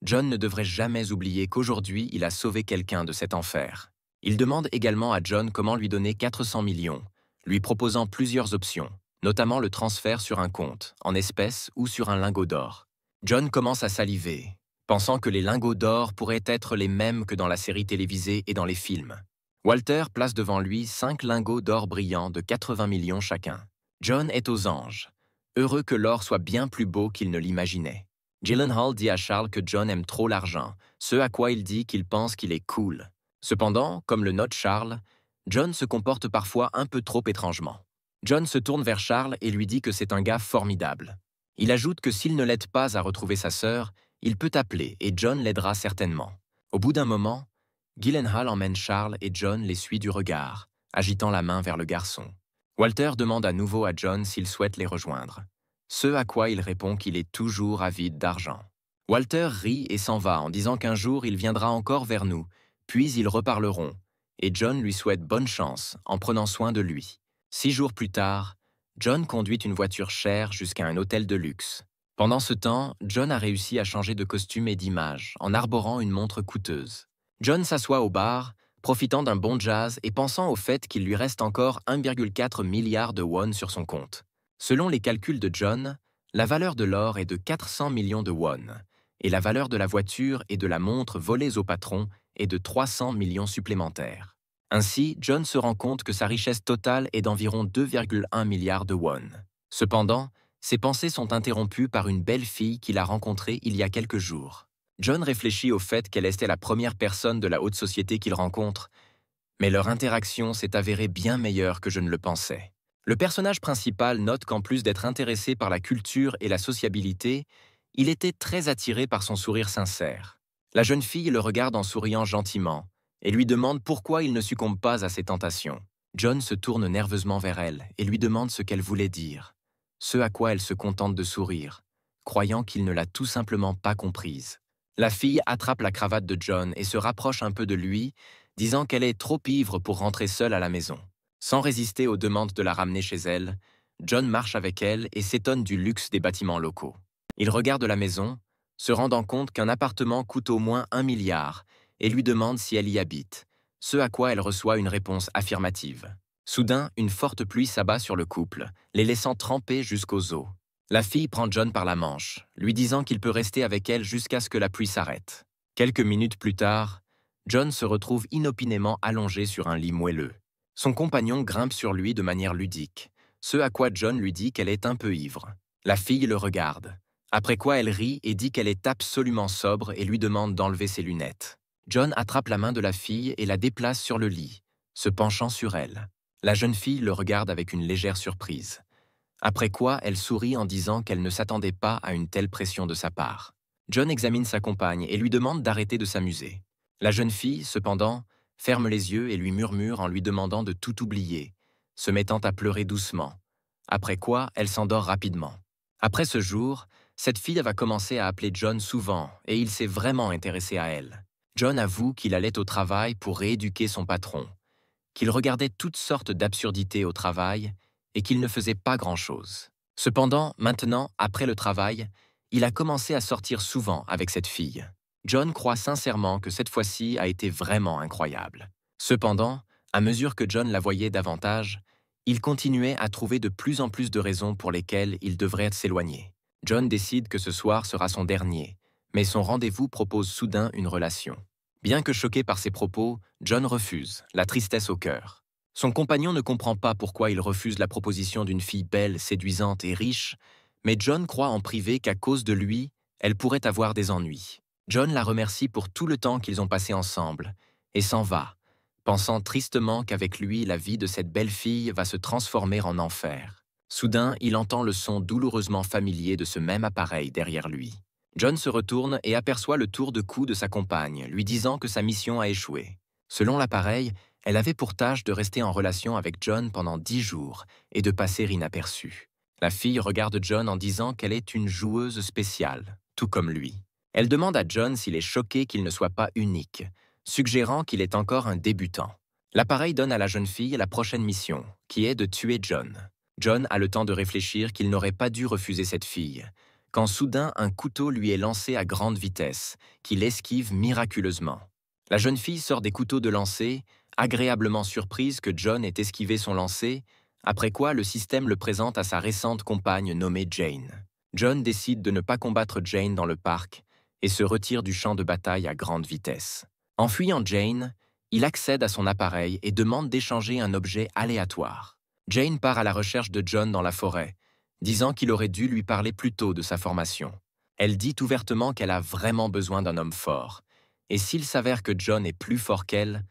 [SPEAKER 1] John ne devrait jamais oublier qu'aujourd'hui, il a sauvé quelqu'un de cet enfer. Il demande également à John comment lui donner 400 millions, lui proposant plusieurs options, notamment le transfert sur un compte, en espèces ou sur un lingot d'or. John commence à saliver, pensant que les lingots d'or pourraient être les mêmes que dans la série télévisée et dans les films. Walter place devant lui 5 lingots d'or brillants de 80 millions chacun. John est aux anges, heureux que l'or soit bien plus beau qu'il ne l'imaginait. Gyllenhaal dit à Charles que John aime trop l'argent, ce à quoi il dit qu'il pense qu'il est cool. Cependant, comme le note Charles, John se comporte parfois un peu trop étrangement. John se tourne vers Charles et lui dit que c'est un gars formidable. Il ajoute que s'il ne l'aide pas à retrouver sa sœur, il peut appeler et John l'aidera certainement. Au bout d'un moment, Gyllenhaal emmène Charles et John les suit du regard, agitant la main vers le garçon. Walter demande à nouveau à John s'il souhaite les rejoindre, ce à quoi il répond qu'il est toujours avide d'argent. Walter rit et s'en va en disant qu'un jour il viendra encore vers nous, puis ils reparleront, et John lui souhaite bonne chance en prenant soin de lui. 6 jours plus tard, John conduit une voiture chère jusqu'à un hôtel de luxe. Pendant ce temps, John a réussi à changer de costume et d'image en arborant une montre coûteuse. John s'assoit au bar, profitant d'un bon jazz et pensant au fait qu'il lui reste encore 1,4 milliard de won sur son compte. Selon les calculs de John, la valeur de l'or est de 400 millions de won, et la valeur de la voiture et de la montre volées au patron est de 300 millions supplémentaires. Ainsi, John se rend compte que sa richesse totale est d'environ 2,1 milliards de won. Cependant, ses pensées sont interrompues par une belle fille qu'il a rencontrée il y a quelques jours. John réfléchit au fait qu'elle était la première personne de la haute société qu'il rencontre, mais leur interaction s'est avérée bien meilleure que je ne le pensais. Le personnage principal note qu'en plus d'être intéressé par la culture et la sociabilité, il était très attiré par son sourire sincère. La jeune fille le regarde en souriant gentiment et lui demande pourquoi il ne succombe pas à ses tentations. John se tourne nerveusement vers elle et lui demande ce qu'elle voulait dire, ce à quoi elle se contente de sourire, croyant qu'il ne l'a tout simplement pas comprise. La fille attrape la cravate de John et se rapproche un peu de lui, disant qu'elle est trop ivre pour rentrer seule à la maison. Sans résister aux demandes de la ramener chez elle, John marche avec elle et s'étonne du luxe des bâtiments locaux. Il regarde la maison, se rendant compte qu'un appartement coûte au moins 1 milliard et lui demande si elle y habite, ce à quoi elle reçoit une réponse affirmative. Soudain, une forte pluie s'abat sur le couple, les laissant tremper jusqu'aux os. La fille prend John par la manche, lui disant qu'il peut rester avec elle jusqu'à ce que la pluie s'arrête. Quelques minutes plus tard, John se retrouve inopinément allongé sur un lit moelleux. Son compagnon grimpe sur lui de manière ludique, ce à quoi John lui dit qu'elle est un peu ivre. La fille le regarde, après quoi elle rit et dit qu'elle est absolument sobre et lui demande d'enlever ses lunettes. John attrape la main de la fille et la déplace sur le lit, se penchant sur elle. La jeune fille le regarde avec une légère surprise. Après quoi, elle sourit en disant qu'elle ne s'attendait pas à une telle pression de sa part. John examine sa compagne et lui demande d'arrêter de s'amuser. La jeune fille, cependant, ferme les yeux et lui murmure en lui demandant de tout oublier, se mettant à pleurer doucement. Après quoi, elle s'endort rapidement. Après ce jour, cette fille va commencer à appeler John souvent et il s'est vraiment intéressé à elle. John avoue qu'il allait au travail pour rééduquer son patron, qu'il regardait toutes sortes d'absurdités au travail et qu'il ne faisait pas grand-chose. Cependant, maintenant, après le travail, il a commencé à sortir souvent avec cette fille. John croit sincèrement que cette fois-ci a été vraiment incroyable. Cependant, à mesure que John la voyait davantage, il continuait à trouver de plus en plus de raisons pour lesquelles il devrait s'éloigner. John décide que ce soir sera son dernier, mais son rendez-vous propose soudain une relation. Bien que choqué par ses propos, John refuse, la tristesse au cœur. Son compagnon ne comprend pas pourquoi il refuse la proposition d'une fille belle, séduisante et riche, mais John croit en privé qu'à cause de lui, elle pourrait avoir des ennuis. John la remercie pour tout le temps qu'ils ont passé ensemble et s'en va, pensant tristement qu'avec lui, la vie de cette belle fille va se transformer en enfer. Soudain, il entend le son douloureusement familier de ce même appareil derrière lui. John se retourne et aperçoit le tour de cou de sa compagne, lui disant que sa mission a échoué. Selon l'appareil, elle avait pour tâche de rester en relation avec John pendant 10 jours et de passer inaperçue. La fille regarde John en disant qu'elle est une joueuse spéciale, tout comme lui. Elle demande à John s'il est choqué qu'il ne soit pas unique, suggérant qu'il est encore un débutant. L'appareil donne à la jeune fille la prochaine mission, qui est de tuer John. John a le temps de réfléchir qu'il n'aurait pas dû refuser cette fille, quand soudain un couteau lui est lancé à grande vitesse, qu'il esquive miraculeusement. La jeune fille sort des couteaux de lancer, agréablement surprise que John ait esquivé son lancer, après quoi le système le présente à sa récente compagne nommée Jane. John décide de ne pas combattre Jane dans le parc et se retire du champ de bataille à grande vitesse. En fuyant Jane, il accède à son appareil et demande d'échanger un objet aléatoire. Jane part à la recherche de John dans la forêt, disant qu'il aurait dû lui parler plus tôt de sa formation. Elle dit ouvertement qu'elle a vraiment besoin d'un homme fort, et s'il s'avère que John est plus fort qu'elle,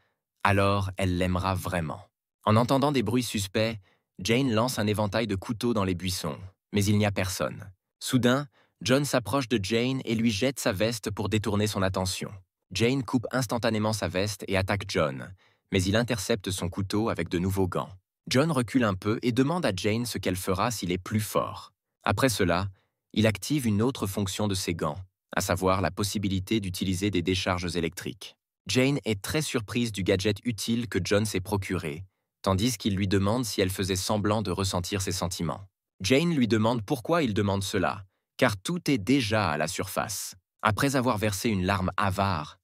[SPEAKER 1] alors elle l'aimera vraiment. En entendant des bruits suspects, Jane lance un éventail de couteaux dans les buissons, mais il n'y a personne. Soudain, John s'approche de Jane et lui jette sa veste pour détourner son attention. Jane coupe instantanément sa veste et attaque John, mais il intercepte son couteau avec de nouveaux gants. John recule un peu et demande à Jane ce qu'elle fera s'il est plus fort. Après cela, il active une autre fonction de ses gants, à savoir la possibilité d'utiliser des décharges électriques. Jane est très surprise du gadget utile que John s'est procuré, tandis qu'il lui demande si elle faisait semblant de ressentir ses sentiments. Jane lui demande pourquoi il demande cela, car tout est déjà à la surface. Après avoir versé une larme avare,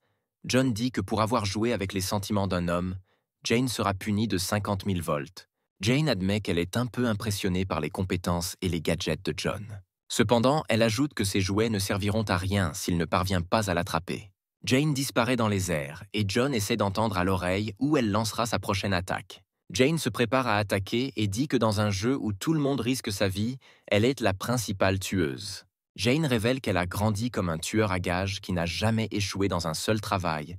[SPEAKER 1] John dit que pour avoir joué avec les sentiments d'un homme, Jane sera punie de 50 000 volts. Jane admet qu'elle est un peu impressionnée par les compétences et les gadgets de John. Cependant, elle ajoute que ses jouets ne serviront à rien s'il ne parvient pas à l'attraper. Jane disparaît dans les airs et John essaie d'entendre à l'oreille où elle lancera sa prochaine attaque. Jane se prépare à attaquer et dit que dans un jeu où tout le monde risque sa vie, elle est la principale tueuse. Jane révèle qu'elle a grandi comme un tueur à gages qui n'a jamais échoué dans un seul travail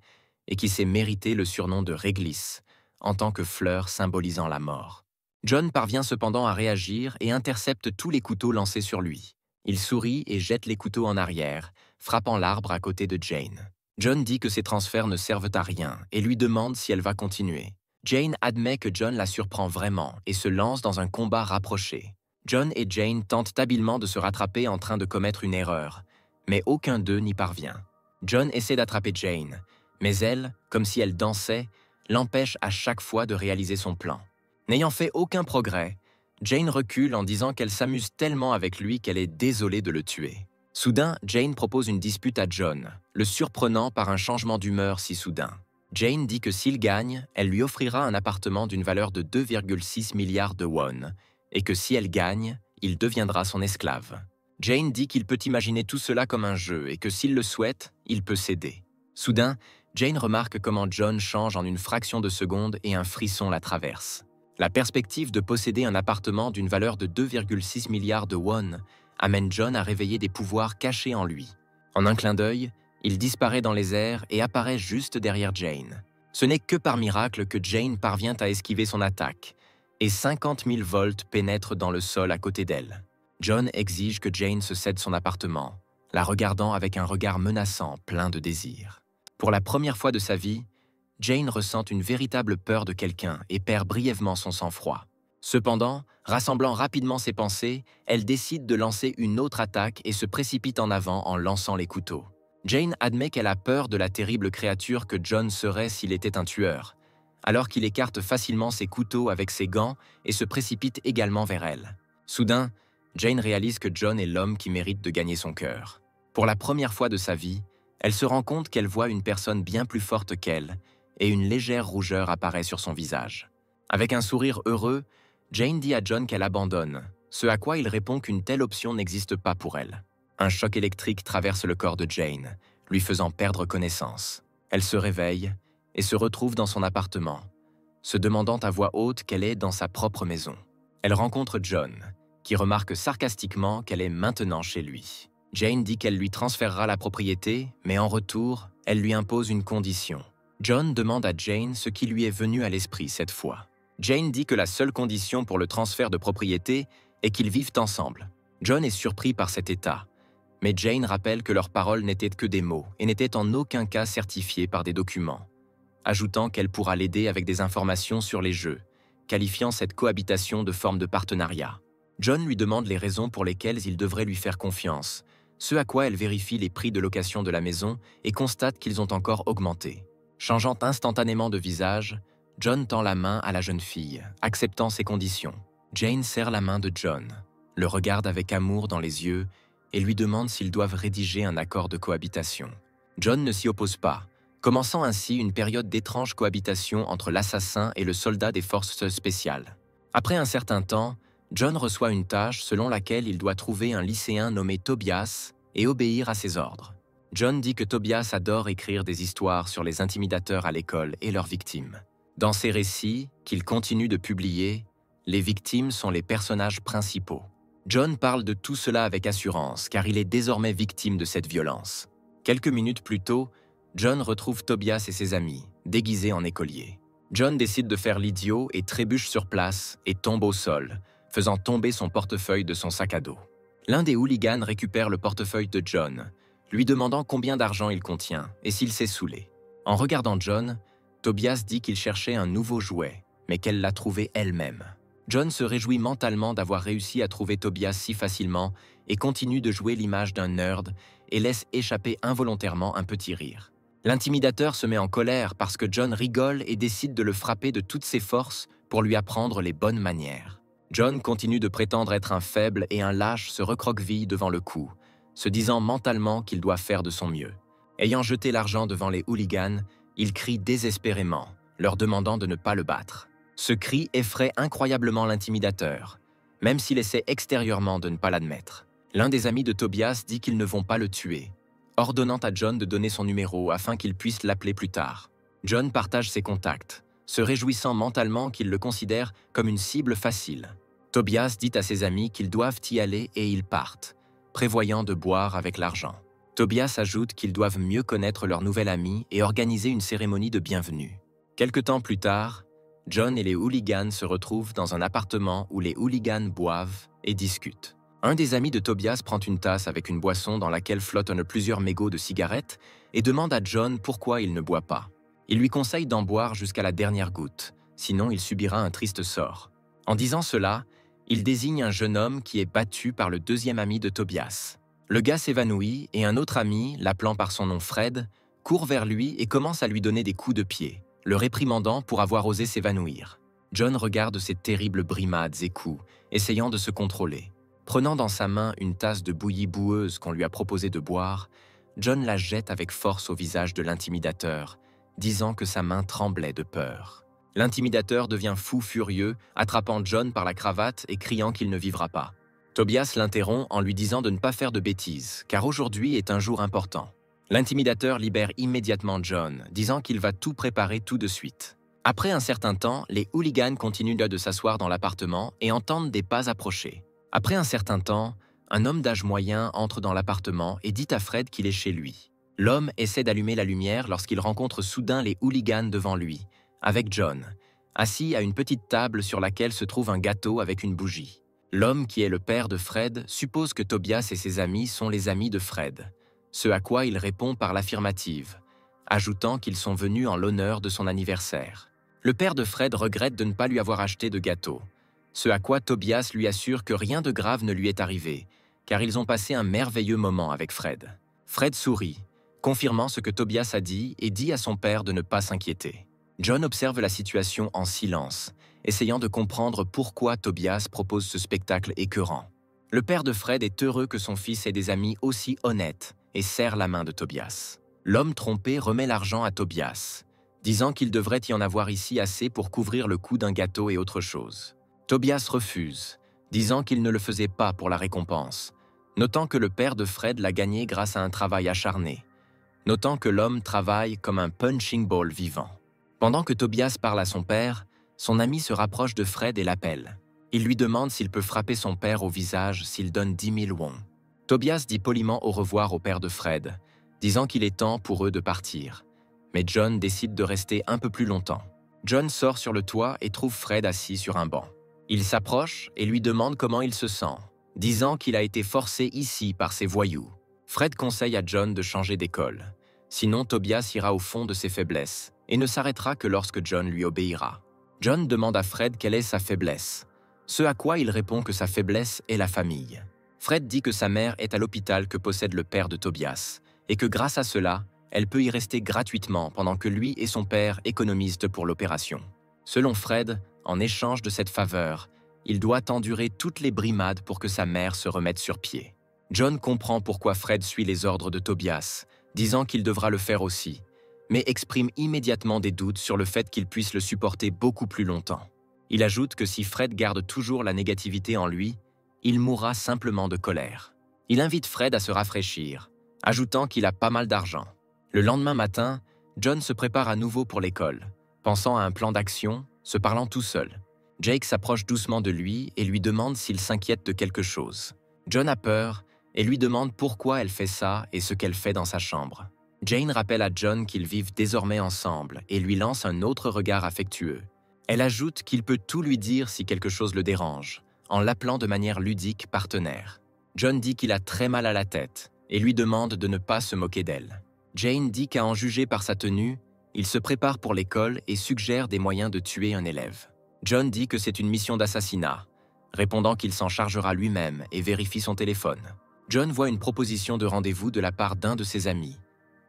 [SPEAKER 1] et qui s'est mérité le surnom de Réglisse, en tant que fleur symbolisant la mort. John parvient cependant à réagir et intercepte tous les couteaux lancés sur lui. Il sourit et jette les couteaux en arrière, frappant l'arbre à côté de Jane. John dit que ces transferts ne servent à rien et lui demande si elle va continuer. Jane admet que John la surprend vraiment et se lance dans un combat rapproché. John et Jane tentent habilement de se rattraper en train de commettre une erreur, mais aucun d'eux n'y parvient. John essaie d'attraper Jane, mais elle, comme si elle dansait, l'empêche à chaque fois de réaliser son plan. N'ayant fait aucun progrès, Jane recule en disant qu'elle s'amuse tellement avec lui qu'elle est désolée de le tuer. Soudain, Jane propose une dispute à John, le surprenant par un changement d'humeur si soudain. Jane dit que s'il gagne, elle lui offrira un appartement d'une valeur de 2,6 milliards de won, et que si elle gagne, il deviendra son esclave. Jane dit qu'il peut imaginer tout cela comme un jeu et que s'il le souhaite, il peut céder. Soudain, Jane remarque comment John change en une fraction de seconde et un frisson la traverse. La perspective de posséder un appartement d'une valeur de 2,6 milliards de won amène John à réveiller des pouvoirs cachés en lui. En un clin d'œil, il disparaît dans les airs et apparaît juste derrière Jane. Ce n'est que par miracle que Jane parvient à esquiver son attaque, et 50 000 volts pénètrent dans le sol à côté d'elle. John exige que Jane se cède son appartement, la regardant avec un regard menaçant, plein de désir. Pour la première fois de sa vie, Jane ressent une véritable peur de quelqu'un et perd brièvement son sang-froid. Cependant, rassemblant rapidement ses pensées, elle décide de lancer une autre attaque et se précipite en avant en lançant les couteaux. Jane admet qu'elle a peur de la terrible créature que John serait s'il était un tueur, alors qu'il écarte facilement ses couteaux avec ses gants et se précipite également vers elle. Soudain, Jane réalise que John est l'homme qui mérite de gagner son cœur. Pour la première fois de sa vie, elle se rend compte qu'elle voit une personne bien plus forte qu'elle, et une légère rougeur apparaît sur son visage. Avec un sourire heureux, Jane dit à John qu'elle abandonne, ce à quoi il répond qu'une telle option n'existe pas pour elle. Un choc électrique traverse le corps de Jane, lui faisant perdre connaissance. Elle se réveille et se retrouve dans son appartement, se demandant à voix haute qu'elle est dans sa propre maison. Elle rencontre John, qui remarque sarcastiquement qu'elle est maintenant chez lui. Jane dit qu'elle lui transférera la propriété, mais en retour, elle lui impose une condition. John demande à Jane ce qui lui est venu à l'esprit cette fois. Jane dit que la seule condition pour le transfert de propriété est qu'ils vivent ensemble. John est surpris par cet état, mais Jane rappelle que leurs paroles n'étaient que des mots et n'étaient en aucun cas certifiées par des documents, ajoutant qu'elle pourra l'aider avec des informations sur les jeux, qualifiant cette cohabitation de forme de partenariat. John lui demande les raisons pour lesquelles il devrait lui faire confiance, ce à quoi elle vérifie les prix de location de la maison et constate qu'ils ont encore augmenté. Changeant instantanément de visage, John tend la main à la jeune fille, acceptant ses conditions. Jane serre la main de John, le regarde avec amour dans les yeux et lui demande s'ils doivent rédiger un accord de cohabitation. John ne s'y oppose pas, commençant ainsi une période d'étrange cohabitation entre l'assassin et le soldat des forces spéciales. Après un certain temps, John reçoit une tâche selon laquelle il doit trouver un lycéen nommé Tobias et obéir à ses ordres. John dit que Tobias adore écrire des histoires sur les intimidateurs à l'école et leurs victimes. Dans ses récits, qu'il continue de publier, les victimes sont les personnages principaux. John parle de tout cela avec assurance, car il est désormais victime de cette violence. Quelques minutes plus tôt, John retrouve Tobias et ses amis, déguisés en écoliers. John décide de faire l'idiot et trébuche sur place et tombe au sol, faisant tomber son portefeuille de son sac à dos. L'un des hooligans récupère le portefeuille de John, lui demandant combien d'argent il contient et s'il s'est saoulé. En regardant John, Tobias dit qu'il cherchait un nouveau jouet, mais qu'elle l'a trouvé elle-même. John se réjouit mentalement d'avoir réussi à trouver Tobias si facilement et continue de jouer l'image d'un nerd et laisse échapper involontairement un petit rire. L'intimidateur se met en colère parce que John rigole et décide de le frapper de toutes ses forces pour lui apprendre les bonnes manières. John continue de prétendre être un faible et un lâche se recroqueville devant le coup, se disant mentalement qu'il doit faire de son mieux. Ayant jeté l'argent devant les hooligans, il crie désespérément, leur demandant de ne pas le battre. Ce cri effraie incroyablement l'intimidateur, même s'il essaie extérieurement de ne pas l'admettre. L'un des amis de Tobias dit qu'ils ne vont pas le tuer, ordonnant à John de donner son numéro afin qu'il puisse l'appeler plus tard. John partage ses contacts, se réjouissant mentalement qu'il le considère comme une cible facile. Tobias dit à ses amis qu'ils doivent y aller et ils partent, prévoyant de boire avec l'argent. Tobias ajoute qu'ils doivent mieux connaître leur nouvel ami et organiser une cérémonie de bienvenue. Quelque temps plus tard, John et les hooligans se retrouvent dans un appartement où les hooligans boivent et discutent. Un des amis de Tobias prend une tasse avec une boisson dans laquelle flottent plusieurs mégots de cigarettes et demande à John pourquoi il ne boit pas. Il lui conseille d'en boire jusqu'à la dernière goutte, sinon il subira un triste sort. En disant cela, il désigne un jeune homme qui est battu par le deuxième ami de Tobias. Le gars s'évanouit et un autre ami, l'appelant par son nom Fred, court vers lui et commence à lui donner des coups de pied, le réprimandant pour avoir osé s'évanouir. John regarde ces terribles brimades et coups, essayant de se contrôler. Prenant dans sa main une tasse de bouillie boueuse qu'on lui a proposé de boire, John la jette avec force au visage de l'intimidateur, disant que sa main tremblait de peur. L'intimidateur devient fou furieux, attrapant John par la cravate et criant qu'il ne vivra pas. Tobias l'interrompt en lui disant de ne pas faire de bêtises, car aujourd'hui est un jour important. L'intimidateur libère immédiatement John, disant qu'il va tout préparer tout de suite. Après un certain temps, les hooligans continuent de s'asseoir dans l'appartement et entendent des pas approcher. Après un certain temps, un homme d'âge moyen entre dans l'appartement et dit à Fred qu'il est chez lui. L'homme essaie d'allumer la lumière lorsqu'il rencontre soudain les hooligans devant lui, avec John, assis à une petite table sur laquelle se trouve un gâteau avec une bougie. L'homme, qui est le père de Fred, suppose que Tobias et ses amis sont les amis de Fred, ce à quoi il répond par l'affirmative, ajoutant qu'ils sont venus en l'honneur de son anniversaire. Le père de Fred regrette de ne pas lui avoir acheté de gâteau, ce à quoi Tobias lui assure que rien de grave ne lui est arrivé, car ils ont passé un merveilleux moment avec Fred. Fred sourit, confirmant ce que Tobias a dit et dit à son père de ne pas s'inquiéter. John observe la situation en silence, essayant de comprendre pourquoi Tobias propose ce spectacle écœurant. Le père de Fred est heureux que son fils ait des amis aussi honnêtes et serre la main de Tobias. L'homme trompé remet l'argent à Tobias, disant qu'il devrait y en avoir ici assez pour couvrir le coût d'un gâteau et autre chose. Tobias refuse, disant qu'il ne le faisait pas pour la récompense, notant que le père de Fred l'a gagné grâce à un travail acharné, notant que l'homme travaille comme un punching ball vivant. Pendant que Tobias parle à son père, son ami se rapproche de Fred et l'appelle. Il lui demande s'il peut frapper son père au visage s'il donne 10 000 won. Tobias dit poliment au revoir au père de Fred, disant qu'il est temps pour eux de partir. Mais John décide de rester un peu plus longtemps. John sort sur le toit et trouve Fred assis sur un banc. Il s'approche et lui demande comment il se sent, disant qu'il a été forcé ici par ces voyous. Fred conseille à John de changer d'école. Sinon, Tobias ira au fond de ses faiblesses et ne s'arrêtera que lorsque John lui obéira. John demande à Fred quelle est sa faiblesse, ce à quoi il répond que sa faiblesse est la famille. Fred dit que sa mère est à l'hôpital que possède le père de Tobias et que grâce à cela, elle peut y rester gratuitement pendant que lui et son père économisent pour l'opération. Selon Fred, en échange de cette faveur, il doit endurer toutes les brimades pour que sa mère se remette sur pied. John comprend pourquoi Fred suit les ordres de Tobias, disant qu'il devra le faire aussi, mais exprime immédiatement des doutes sur le fait qu'il puisse le supporter beaucoup plus longtemps. Il ajoute que si Fred garde toujours la négativité en lui, il mourra simplement de colère. Il invite Fred à se rafraîchir, ajoutant qu'il a pas mal d'argent. Le lendemain matin, John se prépare à nouveau pour l'école, pensant à un plan d'action, se parlant tout seul. Jake s'approche doucement de lui et lui demande s'il s'inquiète de quelque chose. John a peur et lui demande pourquoi elle fait ça et ce qu'elle fait dans sa chambre. Jane rappelle à John qu'ils vivent désormais ensemble et lui lance un autre regard affectueux. Elle ajoute qu'il peut tout lui dire si quelque chose le dérange, en l'appelant de manière ludique partenaire. John dit qu'il a très mal à la tête et lui demande de ne pas se moquer d'elle. Jane dit qu'à en juger par sa tenue, il se prépare pour l'école et suggère des moyens de tuer un élève. John dit que c'est une mission d'assassinat, répondant qu'il s'en chargera lui-même et vérifie son téléphone. John voit une proposition de rendez-vous de la part d'un de ses amis,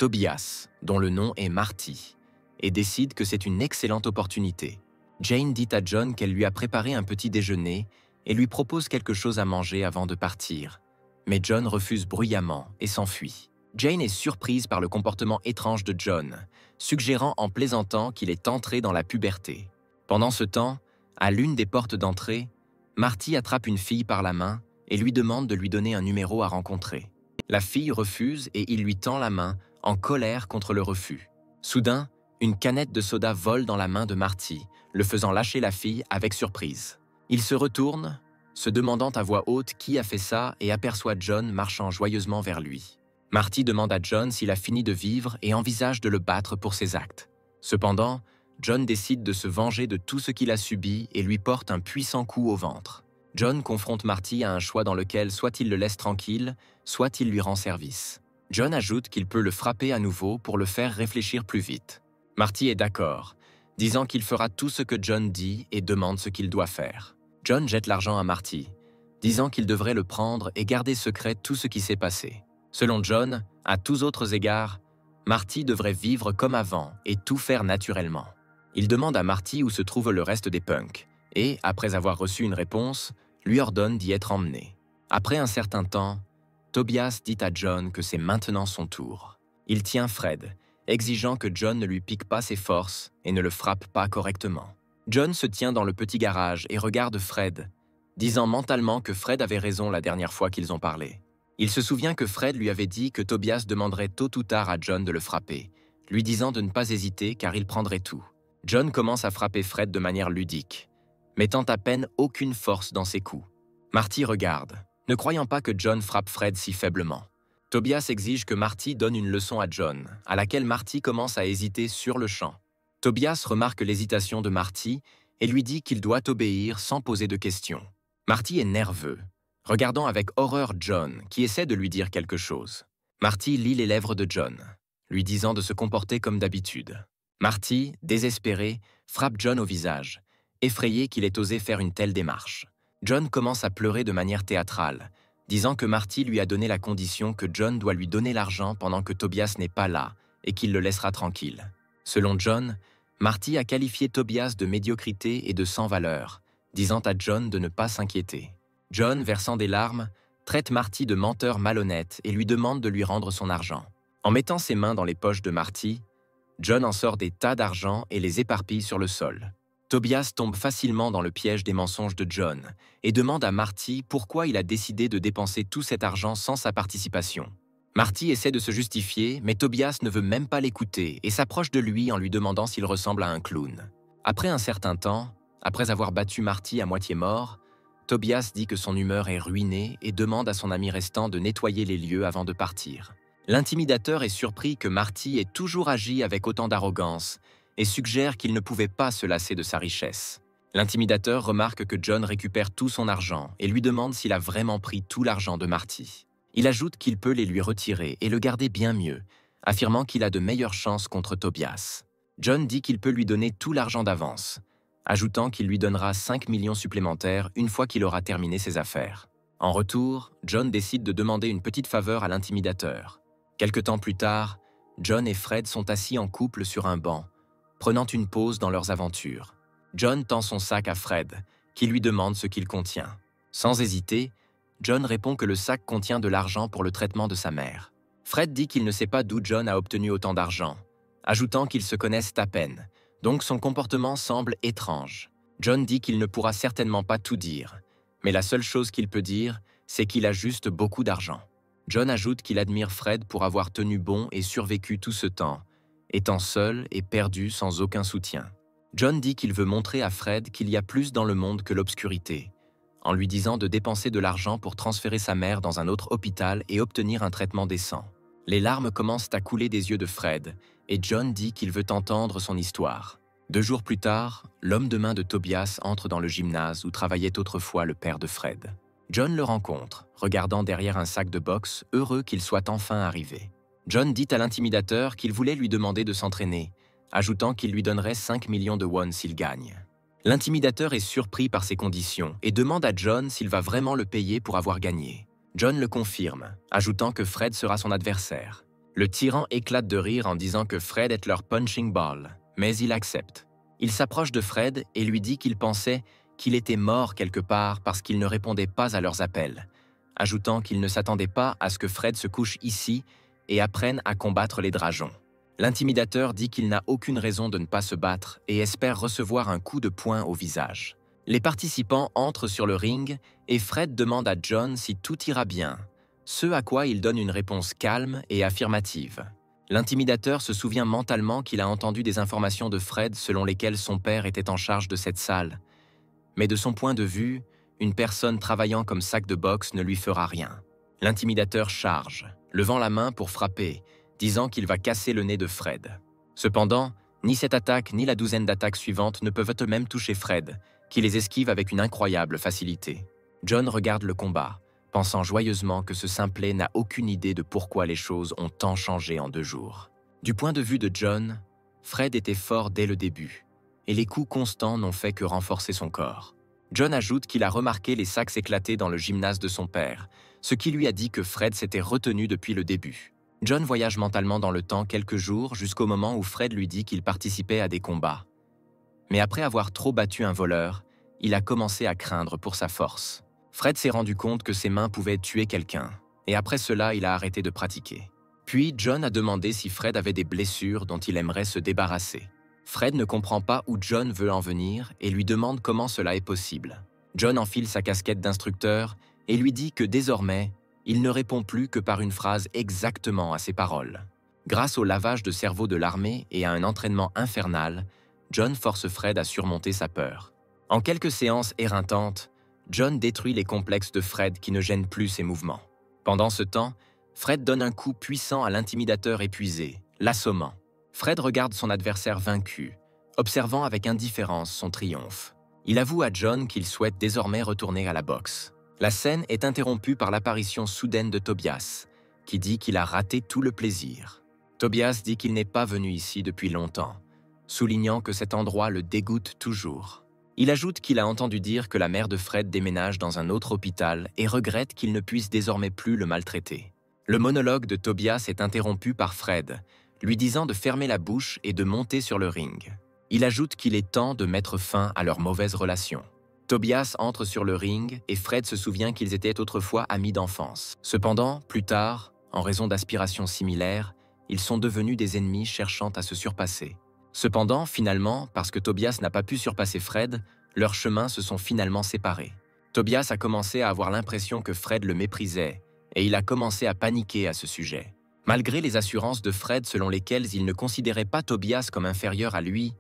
[SPEAKER 1] Tobias, dont le nom est Marty, et décide que c'est une excellente opportunité. Jane dit à John qu'elle lui a préparé un petit déjeuner et lui propose quelque chose à manger avant de partir. Mais John refuse bruyamment et s'enfuit. Jane est surprise par le comportement étrange de John, suggérant en plaisantant qu'il est entré dans la puberté. Pendant ce temps, à l'une des portes d'entrée, Marty attrape une fille par la main et lui demande de lui donner un numéro à rencontrer. La fille refuse et il lui tend la main, en colère contre le refus. Soudain, une canette de soda vole dans la main de Marty, le faisant lâcher la fille avec surprise. Il se retourne, se demandant à voix haute qui a fait ça et aperçoit John marchant joyeusement vers lui. Marty demande à John s'il a fini de vivre et envisage de le battre pour ses actes. Cependant, John décide de se venger de tout ce qu'il a subi et lui porte un puissant coup au ventre. John confronte Marty à un choix dans lequel soit il le laisse tranquille, soit il lui rend service. John ajoute qu'il peut le frapper à nouveau pour le faire réfléchir plus vite. Marty est d'accord, disant qu'il fera tout ce que John dit et demande ce qu'il doit faire. John jette l'argent à Marty, disant qu'il devrait le prendre et garder secret tout ce qui s'est passé. Selon John, à tous autres égards, Marty devrait vivre comme avant et tout faire naturellement. Il demande à Marty où se trouve le reste des punks et, après avoir reçu une réponse, lui ordonne d'y être emmené. Après un certain temps, Tobias dit à John que c'est maintenant son tour. Il tient Fred, exigeant que John ne lui pique pas ses forces et ne le frappe pas correctement. John se tient dans le petit garage et regarde Fred, disant mentalement que Fred avait raison la dernière fois qu'ils ont parlé. Il se souvient que Fred lui avait dit que Tobias demanderait tôt ou tard à John de le frapper, lui disant de ne pas hésiter car il prendrait tout. John commence à frapper Fred de manière ludique, mettant à peine aucune force dans ses coups. Marty regarde, ne croyant pas que John frappe Fred si faiblement. Tobias exige que Marty donne une leçon à John, à laquelle Marty commence à hésiter sur le champ. Tobias remarque l'hésitation de Marty et lui dit qu'il doit obéir sans poser de questions. Marty est nerveux, regardant avec horreur John, qui essaie de lui dire quelque chose. Marty lit les lèvres de John, lui disant de se comporter comme d'habitude. Marty, désespéré, frappe John au visage, effrayé qu'il ait osé faire une telle démarche. John commence à pleurer de manière théâtrale, disant que Marty lui a donné la condition que John doit lui donner l'argent pendant que Tobias n'est pas là et qu'il le laissera tranquille. Selon John, Marty a qualifié Tobias de médiocrité et de sans valeur, disant à John de ne pas s'inquiéter. John, versant des larmes, traite Marty de menteur malhonnête et lui demande de lui rendre son argent. En mettant ses mains dans les poches de Marty, John en sort des tas d'argent et les éparpille sur le sol. Tobias tombe facilement dans le piège des mensonges de John et demande à Marty pourquoi il a décidé de dépenser tout cet argent sans sa participation. Marty essaie de se justifier, mais Tobias ne veut même pas l'écouter et s'approche de lui en lui demandant s'il ressemble à un clown. Après un certain temps, après avoir battu Marty à moitié mort, Tobias dit que son humeur est ruinée et demande à son ami restant de nettoyer les lieux avant de partir. L'intimidateur est surpris que Marty ait toujours agi avec autant d'arrogance et suggère qu'il ne pouvait pas se lasser de sa richesse. L'intimidateur remarque que John récupère tout son argent et lui demande s'il a vraiment pris tout l'argent de Marty. Il ajoute qu'il peut les lui retirer et le garder bien mieux, affirmant qu'il a de meilleures chances contre Tobias. John dit qu'il peut lui donner tout l'argent d'avance, ajoutant qu'il lui donnera 5 millions supplémentaires une fois qu'il aura terminé ses affaires. En retour, John décide de demander une petite faveur à l'intimidateur. Quelque temps plus tard, John et Fred sont assis en couple sur un banc, prenant une pause dans leurs aventures. John tend son sac à Fred, qui lui demande ce qu'il contient. Sans hésiter, John répond que le sac contient de l'argent pour le traitement de sa mère. Fred dit qu'il ne sait pas d'où John a obtenu autant d'argent, ajoutant qu'ils se connaissent à peine, donc son comportement semble étrange. John dit qu'il ne pourra certainement pas tout dire, mais la seule chose qu'il peut dire, c'est qu'il a juste beaucoup d'argent. John ajoute qu'il admire Fred pour avoir tenu bon et survécu tout ce temps, étant seul et perdu sans aucun soutien. John dit qu'il veut montrer à Fred qu'il y a plus dans le monde que l'obscurité, en lui disant de dépenser de l'argent pour transférer sa mère dans un autre hôpital et obtenir un traitement décent. Les larmes commencent à couler des yeux de Fred, et John dit qu'il veut entendre son histoire. 2 jours plus tard, l'homme de main de Tobias entre dans le gymnase où travaillait autrefois le père de Fred. John le rencontre, regardant derrière un sac de boxe, heureux qu'il soit enfin arrivé. John dit à l'intimidateur qu'il voulait lui demander de s'entraîner, ajoutant qu'il lui donnerait 5 millions de won s'il gagne. L'intimidateur est surpris par ces conditions et demande à John s'il va vraiment le payer pour avoir gagné. John le confirme, ajoutant que Fred sera son adversaire. Le tyran éclate de rire en disant que Fred est leur punching ball, mais il accepte. Il s'approche de Fred et lui dit qu'il pensait qu'il était mort quelque part parce qu'il ne répondait pas à leurs appels, ajoutant qu'il ne s'attendait pas à ce que Fred se couche ici et apprenne à combattre les drageons. L'intimidateur dit qu'il n'a aucune raison de ne pas se battre et espère recevoir un coup de poing au visage. Les participants entrent sur le ring et Fred demande à John si tout ira bien, ce à quoi il donne une réponse calme et affirmative. L'intimidateur se souvient mentalement qu'il a entendu des informations de Fred selon lesquelles son père était en charge de cette salle. Mais de son point de vue, une personne travaillant comme sac de boxe ne lui fera rien. L'intimidateur charge, levant la main pour frapper, disant qu'il va casser le nez de Fred. Cependant, ni cette attaque ni la douzaine d'attaques suivantes ne peuvent eux-mêmes toucher Fred, qui les esquive avec une incroyable facilité. John regarde le combat, pensant joyeusement que ce simplet n'a aucune idée de pourquoi les choses ont tant changé en 2 jours. Du point de vue de John, Fred était fort dès le début, et les coups constants n'ont fait que renforcer son corps. John ajoute qu'il a remarqué les sacs éclatés dans le gymnase de son père, ce qui lui a dit que Fred s'était retenu depuis le début. John voyage mentalement dans le temps quelques jours jusqu'au moment où Fred lui dit qu'il participait à des combats. Mais après avoir trop battu un voleur, il a commencé à craindre pour sa force. Fred s'est rendu compte que ses mains pouvaient tuer quelqu'un, et après cela, il a arrêté de pratiquer. Puis, John a demandé si Fred avait des blessures dont il aimerait se débarrasser. Fred ne comprend pas où John veut en venir et lui demande comment cela est possible. John enfile sa casquette d'instructeur et lui dit que désormais, il ne répond plus que par une phrase exactement à ses paroles. Grâce au lavage de cerveau de l'armée et à un entraînement infernal, John force Fred à surmonter sa peur. En quelques séances éreintantes, John détruit les complexes de Fred qui ne gênent plus ses mouvements. Pendant ce temps, Fred donne un coup puissant à l'intimidateur épuisé, l'assommant. Fred regarde son adversaire vaincu, observant avec indifférence son triomphe. Il avoue à John qu'il souhaite désormais retourner à la boxe. La scène est interrompue par l'apparition soudaine de Tobias, qui dit qu'il a raté tout le plaisir. Tobias dit qu'il n'est pas venu ici depuis longtemps, soulignant que cet endroit le dégoûte toujours. Il ajoute qu'il a entendu dire que la mère de Fred déménage dans un autre hôpital et regrette qu'il ne puisse désormais plus le maltraiter. Le monologue de Tobias est interrompu par Fred, lui disant de fermer la bouche et de monter sur le ring. Il ajoute qu'il est temps de mettre fin à leur mauvaise relation. Tobias entre sur le ring et Fred se souvient qu'ils étaient autrefois amis d'enfance. Cependant, plus tard, en raison d'aspirations similaires, ils sont devenus des ennemis cherchant à se surpasser. Cependant, finalement, parce que Tobias n'a pas pu surpasser Fred, leurs chemins se sont finalement séparés. Tobias a commencé à avoir l'impression que Fred le méprisait et il a commencé à paniquer à ce sujet. Malgré les assurances de Fred selon lesquelles il ne considérait pas Tobias comme inférieur à lui,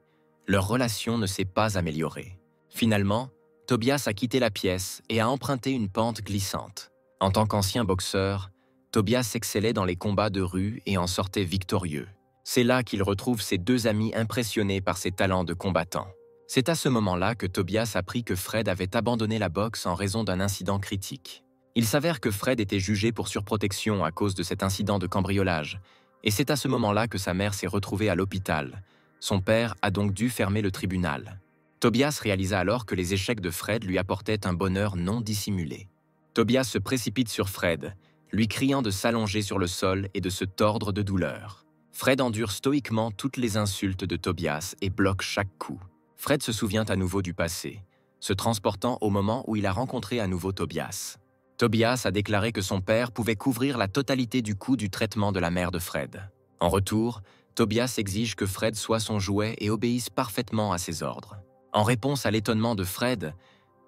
[SPEAKER 1] leur relation ne s'est pas améliorée. Finalement, Tobias a quitté la pièce et a emprunté une pente glissante. En tant qu'ancien boxeur, Tobias excellait dans les combats de rue et en sortait victorieux. C'est là qu'il retrouve ses 2 amis impressionnés par ses talents de combattant. C'est à ce moment-là que Tobias apprit que Fred avait abandonné la boxe en raison d'un incident critique. Il s'avère que Fred était jugé pour surprotection à cause de cet incident de cambriolage, et c'est à ce moment-là que sa mère s'est retrouvée à l'hôpital. Son père a donc dû fermer le tribunal. Tobias réalisa alors que les échecs de Fred lui apportaient un bonheur non dissimulé. Tobias se précipite sur Fred, lui criant de s'allonger sur le sol et de se tordre de douleur. Fred endure stoïquement toutes les insultes de Tobias et bloque chaque coup. Fred se souvient à nouveau du passé, se transportant au moment où il a rencontré à nouveau Tobias. Tobias a déclaré que son père pouvait couvrir la totalité du coût du traitement de la mère de Fred. En retour, Tobias exige que Fred soit son jouet et obéisse parfaitement à ses ordres. En réponse à l'étonnement de Fred,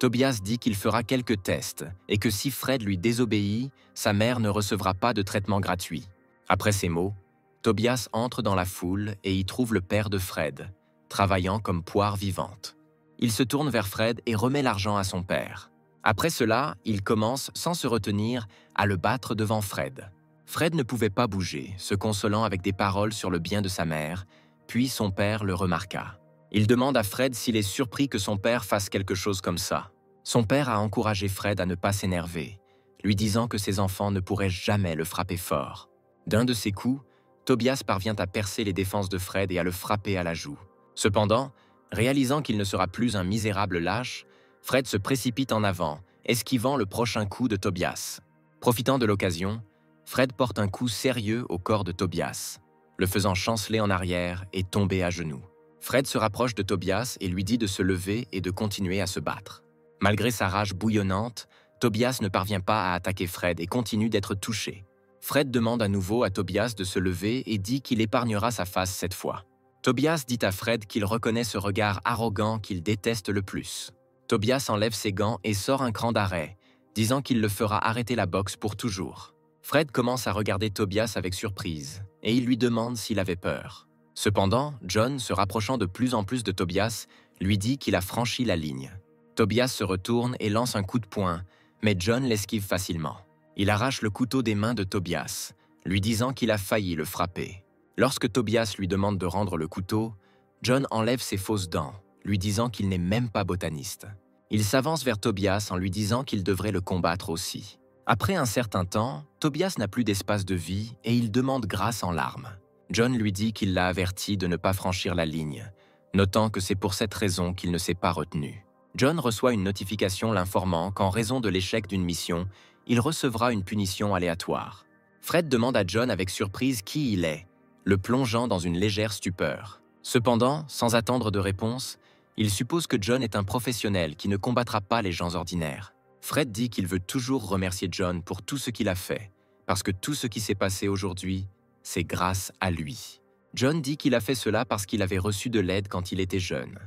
[SPEAKER 1] Tobias dit qu'il fera quelques tests et que si Fred lui désobéit, sa mère ne recevra pas de traitement gratuit. Après ces mots, Tobias entre dans la foule et y trouve le père de Fred, travaillant comme poire vivante. Il se tourne vers Fred et remet l'argent à son père. Après cela, il commence, sans se retenir, à le battre devant Fred. Fred ne pouvait pas bouger, se consolant avec des paroles sur le bien de sa mère, puis son père le remarqua. Il demande à Fred s'il est surpris que son père fasse quelque chose comme ça. Son père a encouragé Fred à ne pas s'énerver, lui disant que ses enfants ne pourraient jamais le frapper fort. D'un de ses coups, Tobias parvient à percer les défenses de Fred et à le frapper à la joue. Cependant, réalisant qu'il ne sera plus un misérable lâche, Fred se précipite en avant, esquivant le prochain coup de Tobias. Profitant de l'occasion, Fred porte un coup sérieux au corps de Tobias, le faisant chanceler en arrière et tomber à genoux. Fred se rapproche de Tobias et lui dit de se lever et de continuer à se battre. Malgré sa rage bouillonnante, Tobias ne parvient pas à attaquer Fred et continue d'être touché. Fred demande à nouveau à Tobias de se lever et dit qu'il épargnera sa face cette fois. Tobias dit à Fred qu'il reconnaît ce regard arrogant qu'il déteste le plus. Tobias enlève ses gants et sort un cran d'arrêt, disant qu'il le fera arrêter la boxe pour toujours. Fred commence à regarder Tobias avec surprise et il lui demande s'il avait peur. Cependant, John, se rapprochant de plus en plus de Tobias, lui dit qu'il a franchi la ligne. Tobias se retourne et lance un coup de poing, mais John l'esquive facilement. Il arrache le couteau des mains de Tobias, lui disant qu'il a failli le frapper. Lorsque Tobias lui demande de rendre le couteau, John enlève ses fausses dents, lui disant qu'il n'est même pas botaniste. Il s'avance vers Tobias en lui disant qu'il devrait le combattre aussi. Après un certain temps, Tobias n'a plus d'espace de vie et il demande grâce en larmes. John lui dit qu'il l'a averti de ne pas franchir la ligne, notant que c'est pour cette raison qu'il ne s'est pas retenu. John reçoit une notification l'informant qu'en raison de l'échec d'une mission, il recevra une punition aléatoire. Fred demande à John avec surprise qui il est, le plongeant dans une légère stupeur. Cependant, sans attendre de réponse, il suppose que John est un professionnel qui ne combattra pas les gens ordinaires. Fred dit qu'il veut toujours remercier John pour tout ce qu'il a fait, parce que tout ce qui s'est passé aujourd'hui, c'est grâce à lui. John dit qu'il a fait cela parce qu'il avait reçu de l'aide quand il était jeune,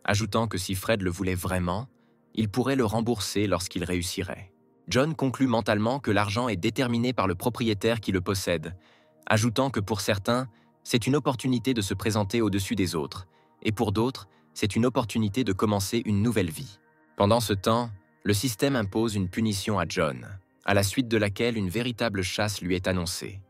[SPEAKER 1] ajoutant que si Fred le voulait vraiment, il pourrait le rembourser lorsqu'il réussirait. John conclut mentalement que l'argent est déterminé par le propriétaire qui le possède, ajoutant que pour certains, c'est une opportunité de se présenter au-dessus des autres, et pour d'autres, c'est une opportunité de commencer une nouvelle vie. Pendant ce temps, le système impose une punition à John, à la suite de laquelle une véritable chasse lui est annoncée.